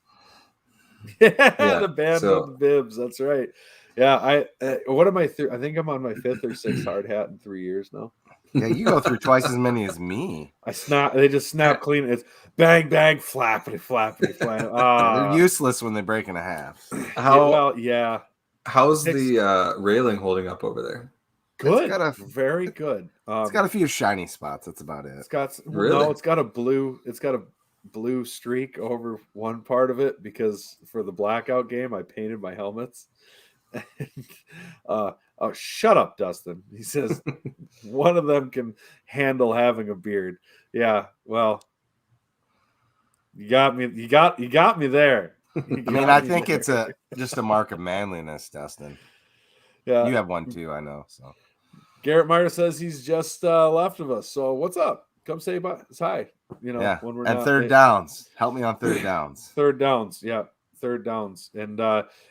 Yeah, the band of the bibs. That's right. Yeah, what am I through? I think I'm on my 5th or 6th hard hat in 3 years now. Yeah, you go through twice as many as me. They just snap clean. It's bang, bang, flappity, flappity, flap. They're useless when they break in a half. Yeah. How's the railing holding up over there? Good. Very good. It's got a few shiny spots. That's about it. It's got really? It's got a blue streak over one part of it because for the blackout game I painted my helmets. Oh, shut up, Dustin. He says one of them can handle having a beard. Yeah, well, you got me. You got me there. I think it's just a mark of manliness, Dustin. Yeah, you have one too. I know. So Garrett Meyer says he's just left of us. So what's up? Come say hi. Yeah. When we're and not, third downs. Help me on third downs. Third downs. Yeah. Third downs. And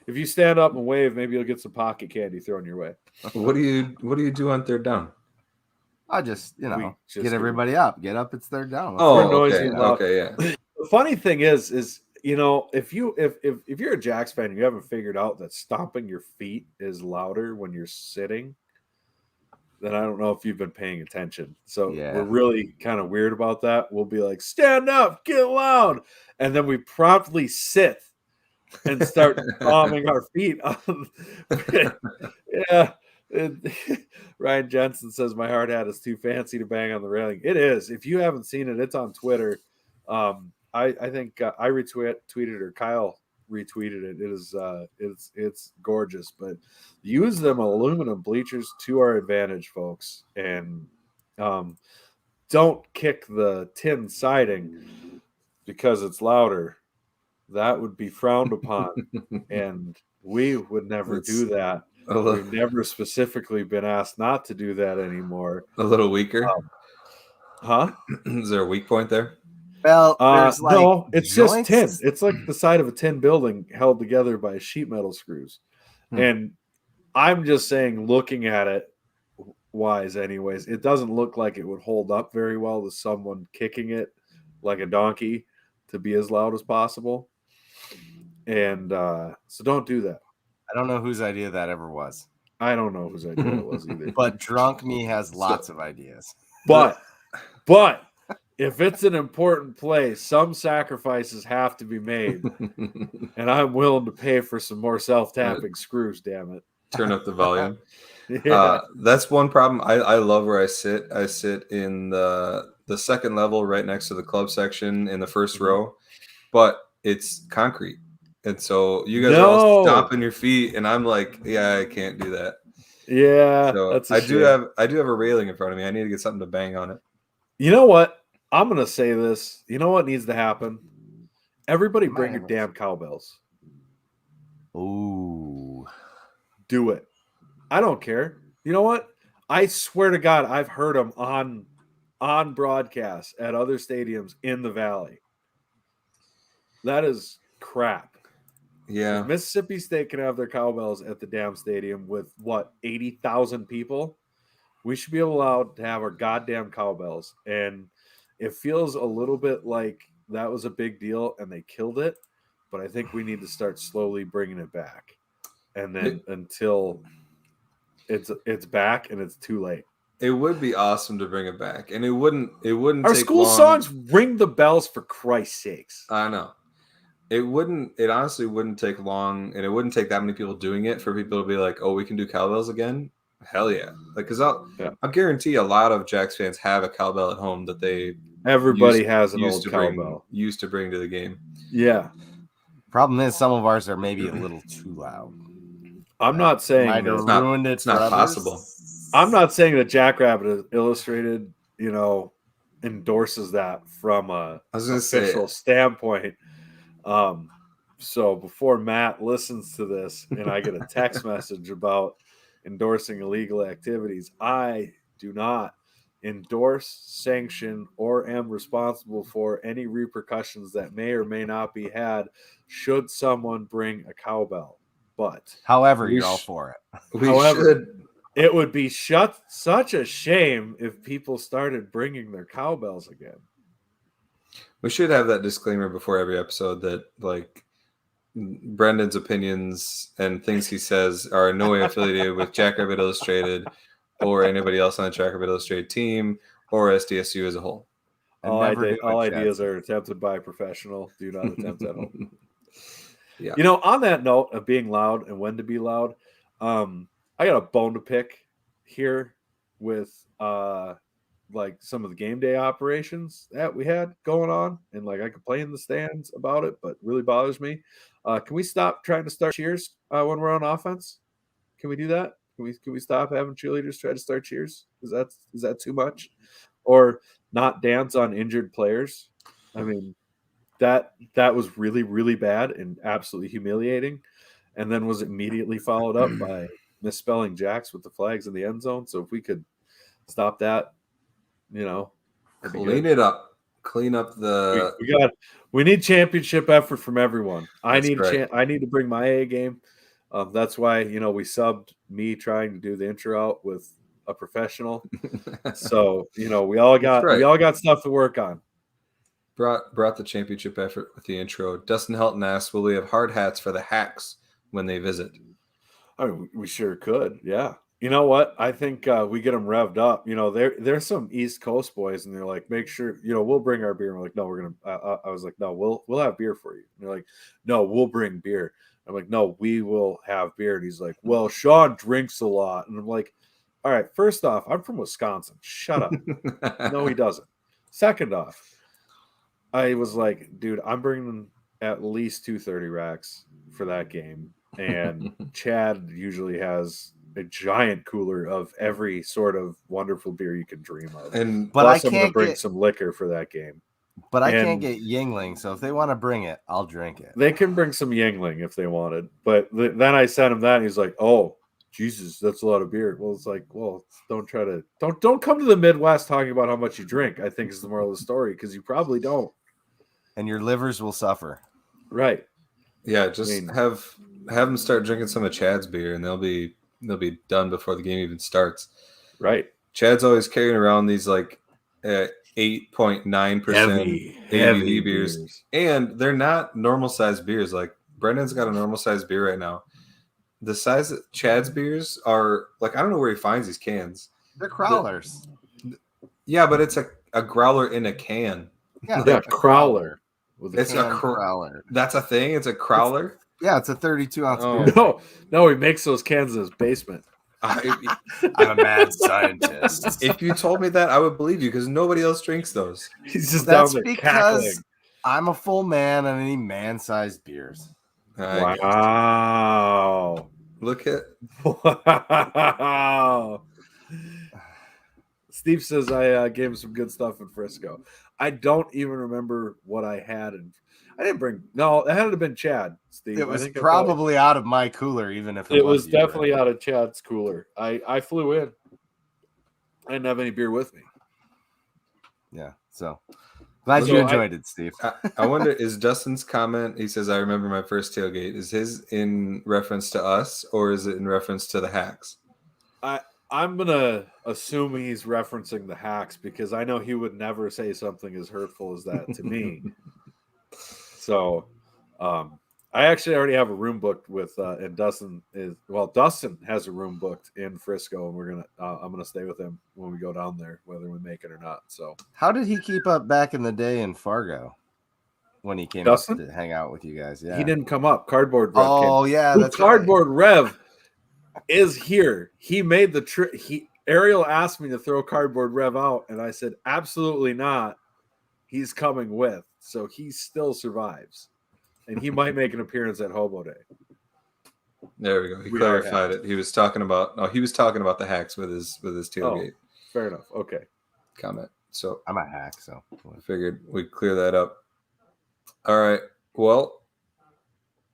if you stand up and wave, maybe you'll get some pocket candy thrown your way. What do you do on third down? I just get everybody up. Get up. It's third down. Okay. Yeah. The funny thing is if you're a Jacks fan and you haven't figured out that stomping your feet is louder when you're sitting, then I don't know if you've been paying attention. So we're really kind of weird about that. We'll be like, stand up, get loud. And then we promptly sit and start bombing our feet. Yeah. Ryan Jensen says my hard hat is too fancy to bang on the railing. It is. If you haven't seen it, it's on Twitter. I think I retweeted or Kyle retweeted it. It is it's gorgeous. But use them aluminum bleachers to our advantage, folks, and don't kick the tin siding because it's louder. That would be frowned upon, and we would never do that. We've never specifically been asked not to do that anymore. A little weaker, huh? Is there a weak point there? Well, there's no, it's joints. just tin. It's like the side of a tin building held together by sheet metal screws. And I'm just saying, looking at it wise, anyways, it doesn't look like it would hold up very well to someone kicking it like a donkey to be as loud as possible. And so don't do that. I don't know whose idea that ever was. I don't know whose idea it was either. But drunk me has lots of ideas. But if it's an important play, some sacrifices have to be made. And I'm willing to pay for some more self-tapping screws, damn it. Turn up the volume. Yeah. That's one problem. I love where I sit. I sit in the second level right next to the club section in the first row, but it's concrete. And so you guys are all stomping your feet, and I'm like, yeah, I can't do that. Yeah, so that's I do have a railing in front of me. I need to get something to bang on it. You know what? I'm gonna say this. You know what needs to happen? Everybody bring your damn cowbells. Ooh. Do it. I don't care. You know what? I swear to God, I've heard them on broadcast at other stadiums in the Valley. That is crap. Yeah. If Mississippi State can have their cowbells at the damn stadium with 80,000 people. We should be allowed to have our goddamn cowbells. And it feels a little bit like that was a big deal and they killed it. But I think we need to start slowly bringing it back. And then until it's back and it's too late. It would be awesome to bring it back. And it wouldn't our take school long. Songs ring the bells for Christ's sakes. I know. It honestly wouldn't take long, and it wouldn't take that many people doing it for people to be like, oh, we can do cowbells again. Hell yeah. Like, because I'll guarantee a lot of Jacks fans have a cowbell at home that everybody has an old cowbell used to bring to the game. Yeah. Problem is, some of ours are maybe a little too loud. I'm not saying it's not possible. I'm not saying that Jackrabbit Illustrated, endorses that from a official standpoint. So before Matt listens to this and I get a text message about endorsing illegal activities, I do not endorse, sanction, or am responsible for any repercussions that may or may not be had should someone bring a cowbell. But however, you're all for it. It would be such a shame if people started bringing their cowbells again. We should have that disclaimer before every episode that, like, Brendan's opinions and things he says are in no way affiliated with Jackrabbit Illustrated or anybody else on the Jackrabbit Illustrated team or SDSU as a whole. All ideas are attempted by a professional. Do not attempt at home. Yeah. On that note of being loud and when to be loud, I got a bone to pick here with like some of the game day operations that we had going on, and like I complain in the stands about it, but really bothers me. Can we stop trying to start cheers when we're on offense? Can we do that? Can we stop having cheerleaders try to start cheers? Is that too much? Or not dance on injured players? I mean, that was really, really bad and absolutely humiliating, and then was immediately followed up by misspelling Jacks with the flags in the end zone. So if we could stop that, clean it up. Clean up the. We need championship effort from everyone. I need to bring my A game. That's why we subbed me trying to do the intro out with a professional. So we all got stuff to work on. brought the championship effort with the intro. Dustin Helton asks, will we have hard hats for the hacks when they visit? I mean, we sure could. Yeah. You know what? I think we get them revved up. You know, there's some East Coast boys, and they're like, make sure, you know, we'll bring our beer. And we're like, no, we're gonna. I was like, no, we'll have beer for you. And they're like, no, we'll bring beer. I'm like, no, we will have beer. And he's like, well, Sean drinks a lot. And I'm like, all right, first off, I'm from Wisconsin. Shut up. No, he doesn't. Second off, I was like, dude, I'm bringing at least 230 racks for that game. And Chad usually has a giant cooler of every sort of wonderful beer you can dream of. But plus, I I'm going to can't bring get some liquor for that game. But I And can't get Yingling, so if they want to bring it, I'll drink it. they can bring some Yingling if they wanted. But then I sent him that, and he's like, oh, Jesus, that's a lot of beer. Well, it's like, well, don't come to the Midwest talking about how much you drink, I think is the moral of the story, because you probably don't. And your livers will suffer. Right. Yeah, just have them start drinking some of Chad's beer, and they'll be done before the game even starts. Right. Chad's always carrying around these like 8.9% ABV beers, and they're not normal sized beers. Like Brendan's got a normal sized beer right now. The size of Chad's beers are like, I don't know where he finds these cans. They're crowlers. Yeah, but it's a growler in a can. Yeah, crowler. It's a crowler. That's a thing. It's a crowler. It's a 32-ounce beer. No, he makes those cans in his basement. I'm a mad scientist. If you told me that, I would believe you, because nobody else drinks those. He's just That's down there because cackling. I'm a full man and I need man-sized beers. Wow. Look at wow. Steve says I gave him some good stuff in Frisco. I don't even remember what I had, and I didn't bring. No, it had to have been Chad. Steve. It was probably out of my cooler, even if it was definitely out of Chad's cooler. I flew in. I didn't have any beer with me. Yeah, so glad you enjoyed it, Steve. I wonder, is Dustin's comment? He says, "I remember my first tailgate." Is his in reference to us, or is it in reference to the hacks? I'm gonna assume he's referencing the hacks, because I know he would never say something as hurtful as that to me. So, I actually already have a room booked with, and Dustin has a room booked in Frisco, and I'm gonna stay with him when we go down there, whether we make it or not. So, how did he keep up back in the day in Fargo when he came up to hang out with you guys? Yeah, he didn't come up. Cardboard Rev. That's Cardboard Rev is here. He made the trip. Ariel asked me to throw Cardboard Rev out, and I said absolutely not. He's coming with, so he still survives, and he might make an appearance at Hobo Day. There we go. He clarified it. He was talking about the hacks with his tailgate. Oh, fair enough. Okay. Comment. So I'm a hack, so I figured we'd clear that up. All right. Well,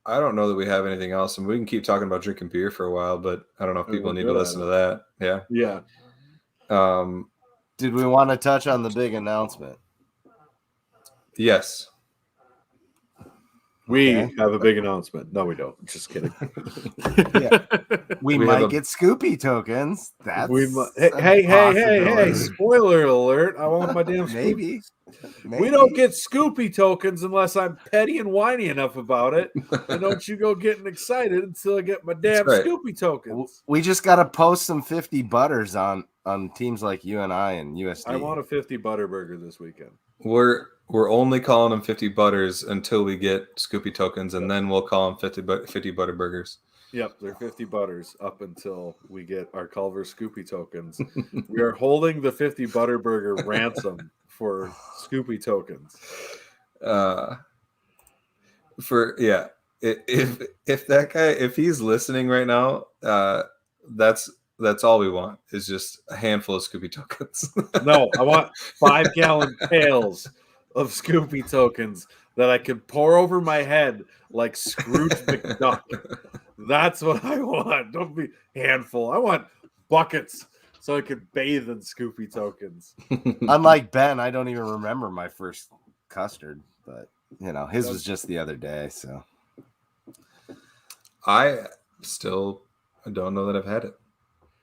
I don't know that we have anything else, and we can keep talking about drinking beer for a while, but I don't know if people need to listen to that. Yeah. Yeah. Did we want to touch on the big announcement? Yes. We have a big announcement. No, we don't. Just kidding. We might get Scoopy tokens. Hey! Spoiler alert! I want my damn maybe. We don't get Scoopy tokens unless I'm petty and whiny enough about it. And don't you go getting excited until I get my damn Scoopy tokens. We just got to post some 50 butters on teams like UNI and USD. I want a 50 butter burger this weekend. We're only calling them 50 butters until we get Scoopy tokens, and then we'll call them 50 butter burgers. Yep, they're 50 butters up until we get our Culver Scoopy tokens. We are holding the 50 butter burger ransom for Scoopy tokens. If that guy, if he's listening right now, that's all we want is just a handful of Scoopy tokens. No, I want 5-gallon pails of Scoopy tokens that I can pour over my head like Scrooge McDuck. That's what I want. Don't be handful. I want buckets so I can bathe in Scoopy tokens. Unlike Ben, I don't even remember my first custard, but his was just the other day. So I still don't know that I've had it.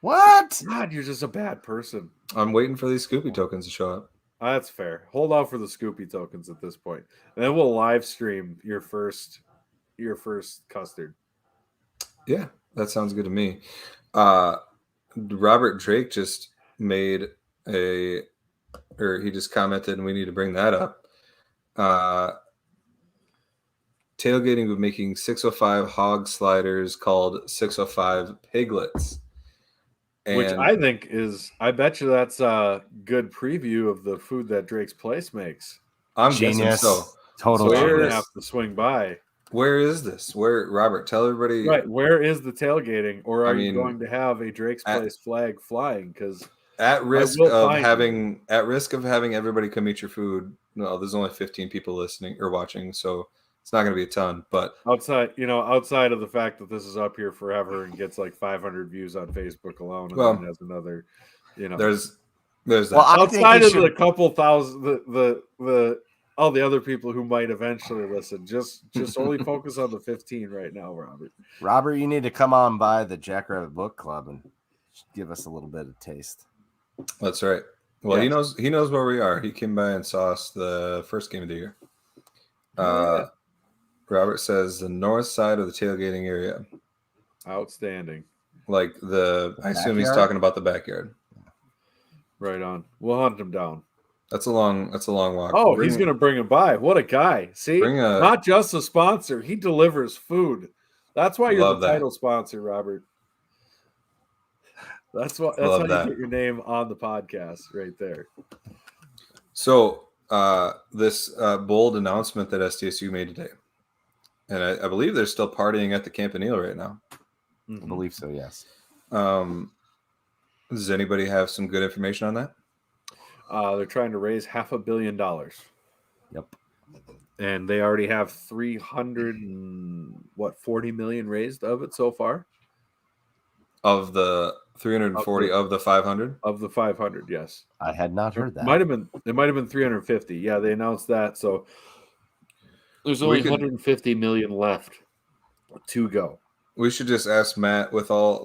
What? God, you're just a bad person. I'm waiting for these Scoopy tokens to show up. That's fair. Hold out for the Scoopy tokens at this point. And then we'll live stream your first custard. Yeah, that sounds good to me. Robert Drake just made he just commented, and we need to bring that up. Tailgating with making 605 hog sliders called 605 piglets. Which I think is, I bet you that's a good preview of the food that Drake's Place makes. I'm Genius. guessing so. Total So we're genius. gonna have to swing by. Where is this? Robert, tell everybody. Right, where is the tailgating, or are you going to have a Drake's Place flag flying? Because at risk of having everybody come eat your food. No, there's only 15 people listening or watching, so it's not going to be a ton. But outside of the fact that this is up here forever and gets like 500 views on Facebook alone, and then has another, there's that. Well, outside of the couple thousand, the all the other people who might eventually listen, just only focus on the 15 right now, Robert. Robert, you need to come on by the Jackrabbit Book Club and give us a little bit of taste. That's right. Well, Yes. he knows where we are. He came by and saw us the first game of the year. Robert says the north side of the tailgating area. Outstanding. Like I assume he's talking about the backyard. Right on. We'll hunt him down. That's a long walk. Oh, he's going to bring him by. What a guy. See, not just a sponsor. He delivers food. That's why you're the title sponsor, Robert. That's how you get your name on the podcast right there. So this bold announcement that SDSU made today. And I believe they're still partying at the Campanile right now. I believe so, yes. Does anybody have some good information on that? They're trying to raise $500 million. Yep. And they already have 40 million raised of it so far. Of the 340 of the 500? Of the 500, yes. I had not heard that. It might have been 350. Yeah, they announced that. So there's only 150 million left to go. We should just ask Matt with all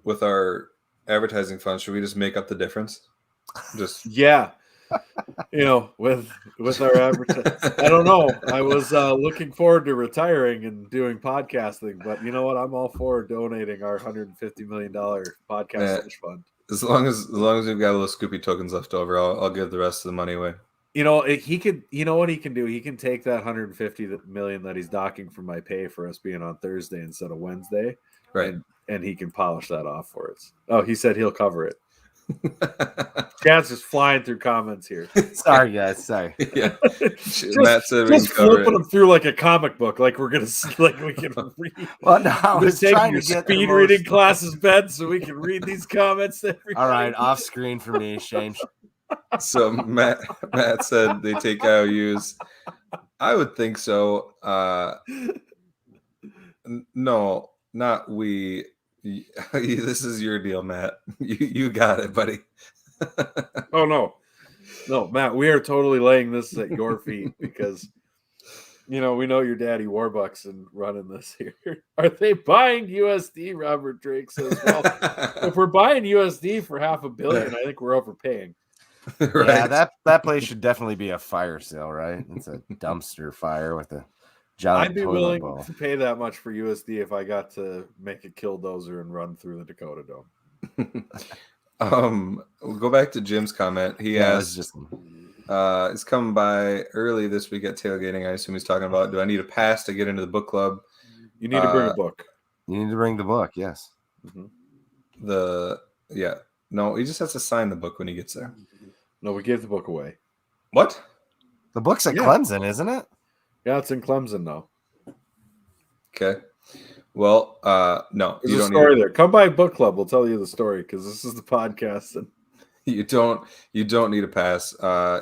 with our advertising funds, should we just make up the difference? With our advertising. I don't know. I was looking forward to retiring and doing podcasting, but you know what? I'm all for donating our $150 million podcast fund. As long as we've got a little Scoopy tokens left over, I'll give the rest of the money away. He could. You know what he can do? He can take that 150 million that he's docking from my pay for us being on Thursday instead of Wednesday, right? And he can polish that off for us. Oh, he said he'll cover it. Chad's just flying through comments here. Sorry, guys. Sorry. Yeah, Matt said just flipping them through like a comic book, like we're gonna we can read. Well, no, I was trying to get speed reading classes, Ben, so we can read these comments. All right, off screen for me, Shane. So Matt said they take IOUs. I would think so. No, not we. This is your deal, Matt. You got it, buddy. Oh no, Matt, we are totally laying this at your feet because we know your daddy Warbucks and running this here. Are they buying USD? Robert Drake says, well, if we're buying USD for $500 million, I think we're overpaying. Right. Yeah, that place should definitely be a fire sale, right? It's a dumpster fire with a giant. I'd be willing to pay that much for USD if I got to make a killdozer and run through the Dakota Dome. We'll go back to Jim's comment. He asked, he's coming by early this week at tailgating. I assume he's talking about, do I need a pass to get into the book club? You need to bring a book. You need to bring the book, yes. Mm-hmm. No, he just has to sign the book when he gets there. No, we gave the book away. What? The book's at Clemson, isn't it? Yeah, it's in Clemson now. Okay. Well, no. There's a story there. Come by book club. We'll tell you the story because this is the podcast. And you don't need a pass.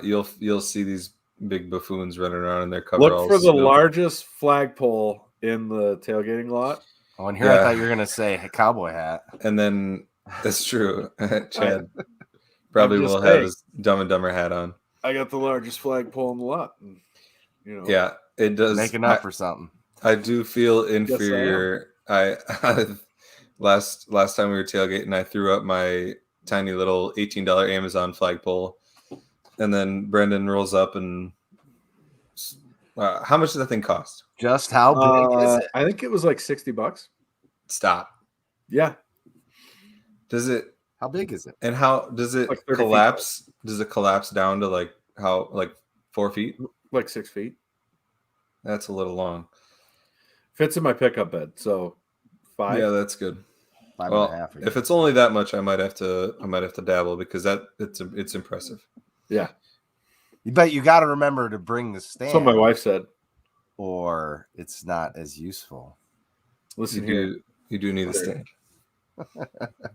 You'll see these big buffoons running around in their coveralls. Look for the largest flagpole in the tailgating lot. Oh, and here I thought you were gonna say a cowboy hat. And then that's true. Chad probably will have his Dumb and Dumber hat on. I got the largest flagpole in the lot. And, yeah, it does. Making up for something. I do feel inferior. I last time we were tailgating, I threw up my tiny little $18 Amazon flagpole. and then Brendan rolls up and how much does that thing cost? Just how big is it? I think it was like $60. Stop. Yeah. Does it? How big is it? And how does it Like 30 feet. collapse? Does it collapse down to like 4 feet? Like 6 feet. That's a little long. Fits in my pickup bed, so 5. Yeah, that's good. 5.5. If it's only that much, I might have to dabble because it's impressive. Yeah. But you got to remember to bring the stand. That's what my wife said. Or it's not as useful. Listen here. You do need the stand.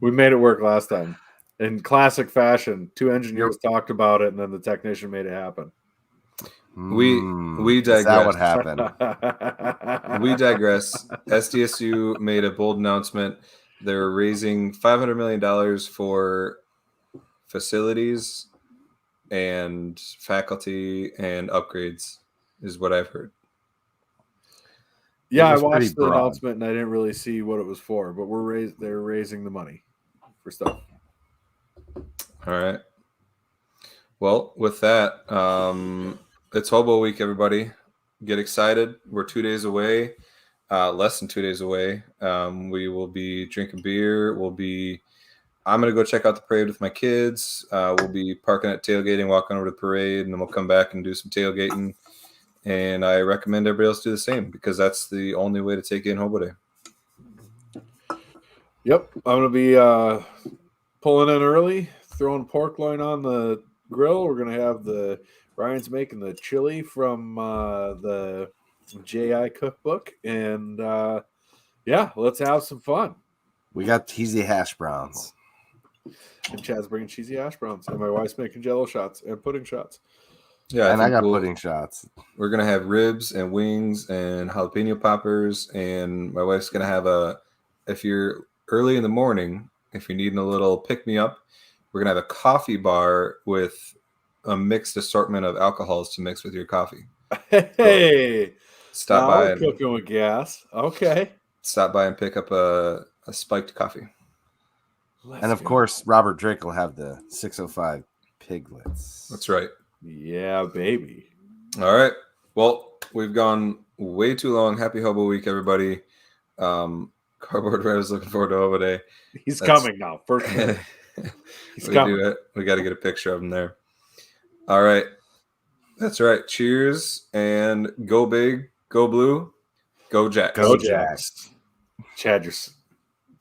We made it work last time. In classic fashion, 2 engineers talked about it, and then the technician made it happen. We digress. Is that what happened? We digress. SDSU made a bold announcement. They're raising $500 million for facilities and faculty and upgrades, is what I've heard. Yeah, I watched the announcement and I didn't really see what it was for, but they're raising the money for stuff. All right. Well, with that, it's Hobo-Week, everybody. Get excited. We're 2 days away, less than 2 days away. We will be drinking beer. I'm going to go check out the parade with my kids. We'll be parking at tailgating, walking over to the parade, and then we'll come back and do some tailgating. And I recommend everybody else do the same because that's the only way to take in Hobo Day. Yep. I'm going to be pulling in early, throwing pork loin on the grill. We're going to have Ryan's making the chili from the JI cookbook. And let's have some fun. We got cheesy hash browns. And Chad's bringing cheesy hash browns. And my wife's making jello shots and pudding shots. Yeah, and I got pudding shots. We're gonna have ribs and wings and jalapeno poppers, and my wife's gonna have if you're early in the morning, if you're needing a little pick me up, we're gonna have a coffee bar with a mixed assortment of alcohols to mix with your coffee. Hey, so stop by. Cooking with gas. Okay. Stop by and pick up a spiked coffee. And of course, Robert Drake will have the 605 piglets. That's right. Yeah, baby. All right. Well, we've gone way too long. Happy Hobo-Week, everybody. Cardboard Red is looking forward to Hobo Day. He's coming now. First minute. He's coming. We got to get a picture of him there. All right. That's right. Cheers and go big, go blue, go Jacks. Go Jacks. Chad, you're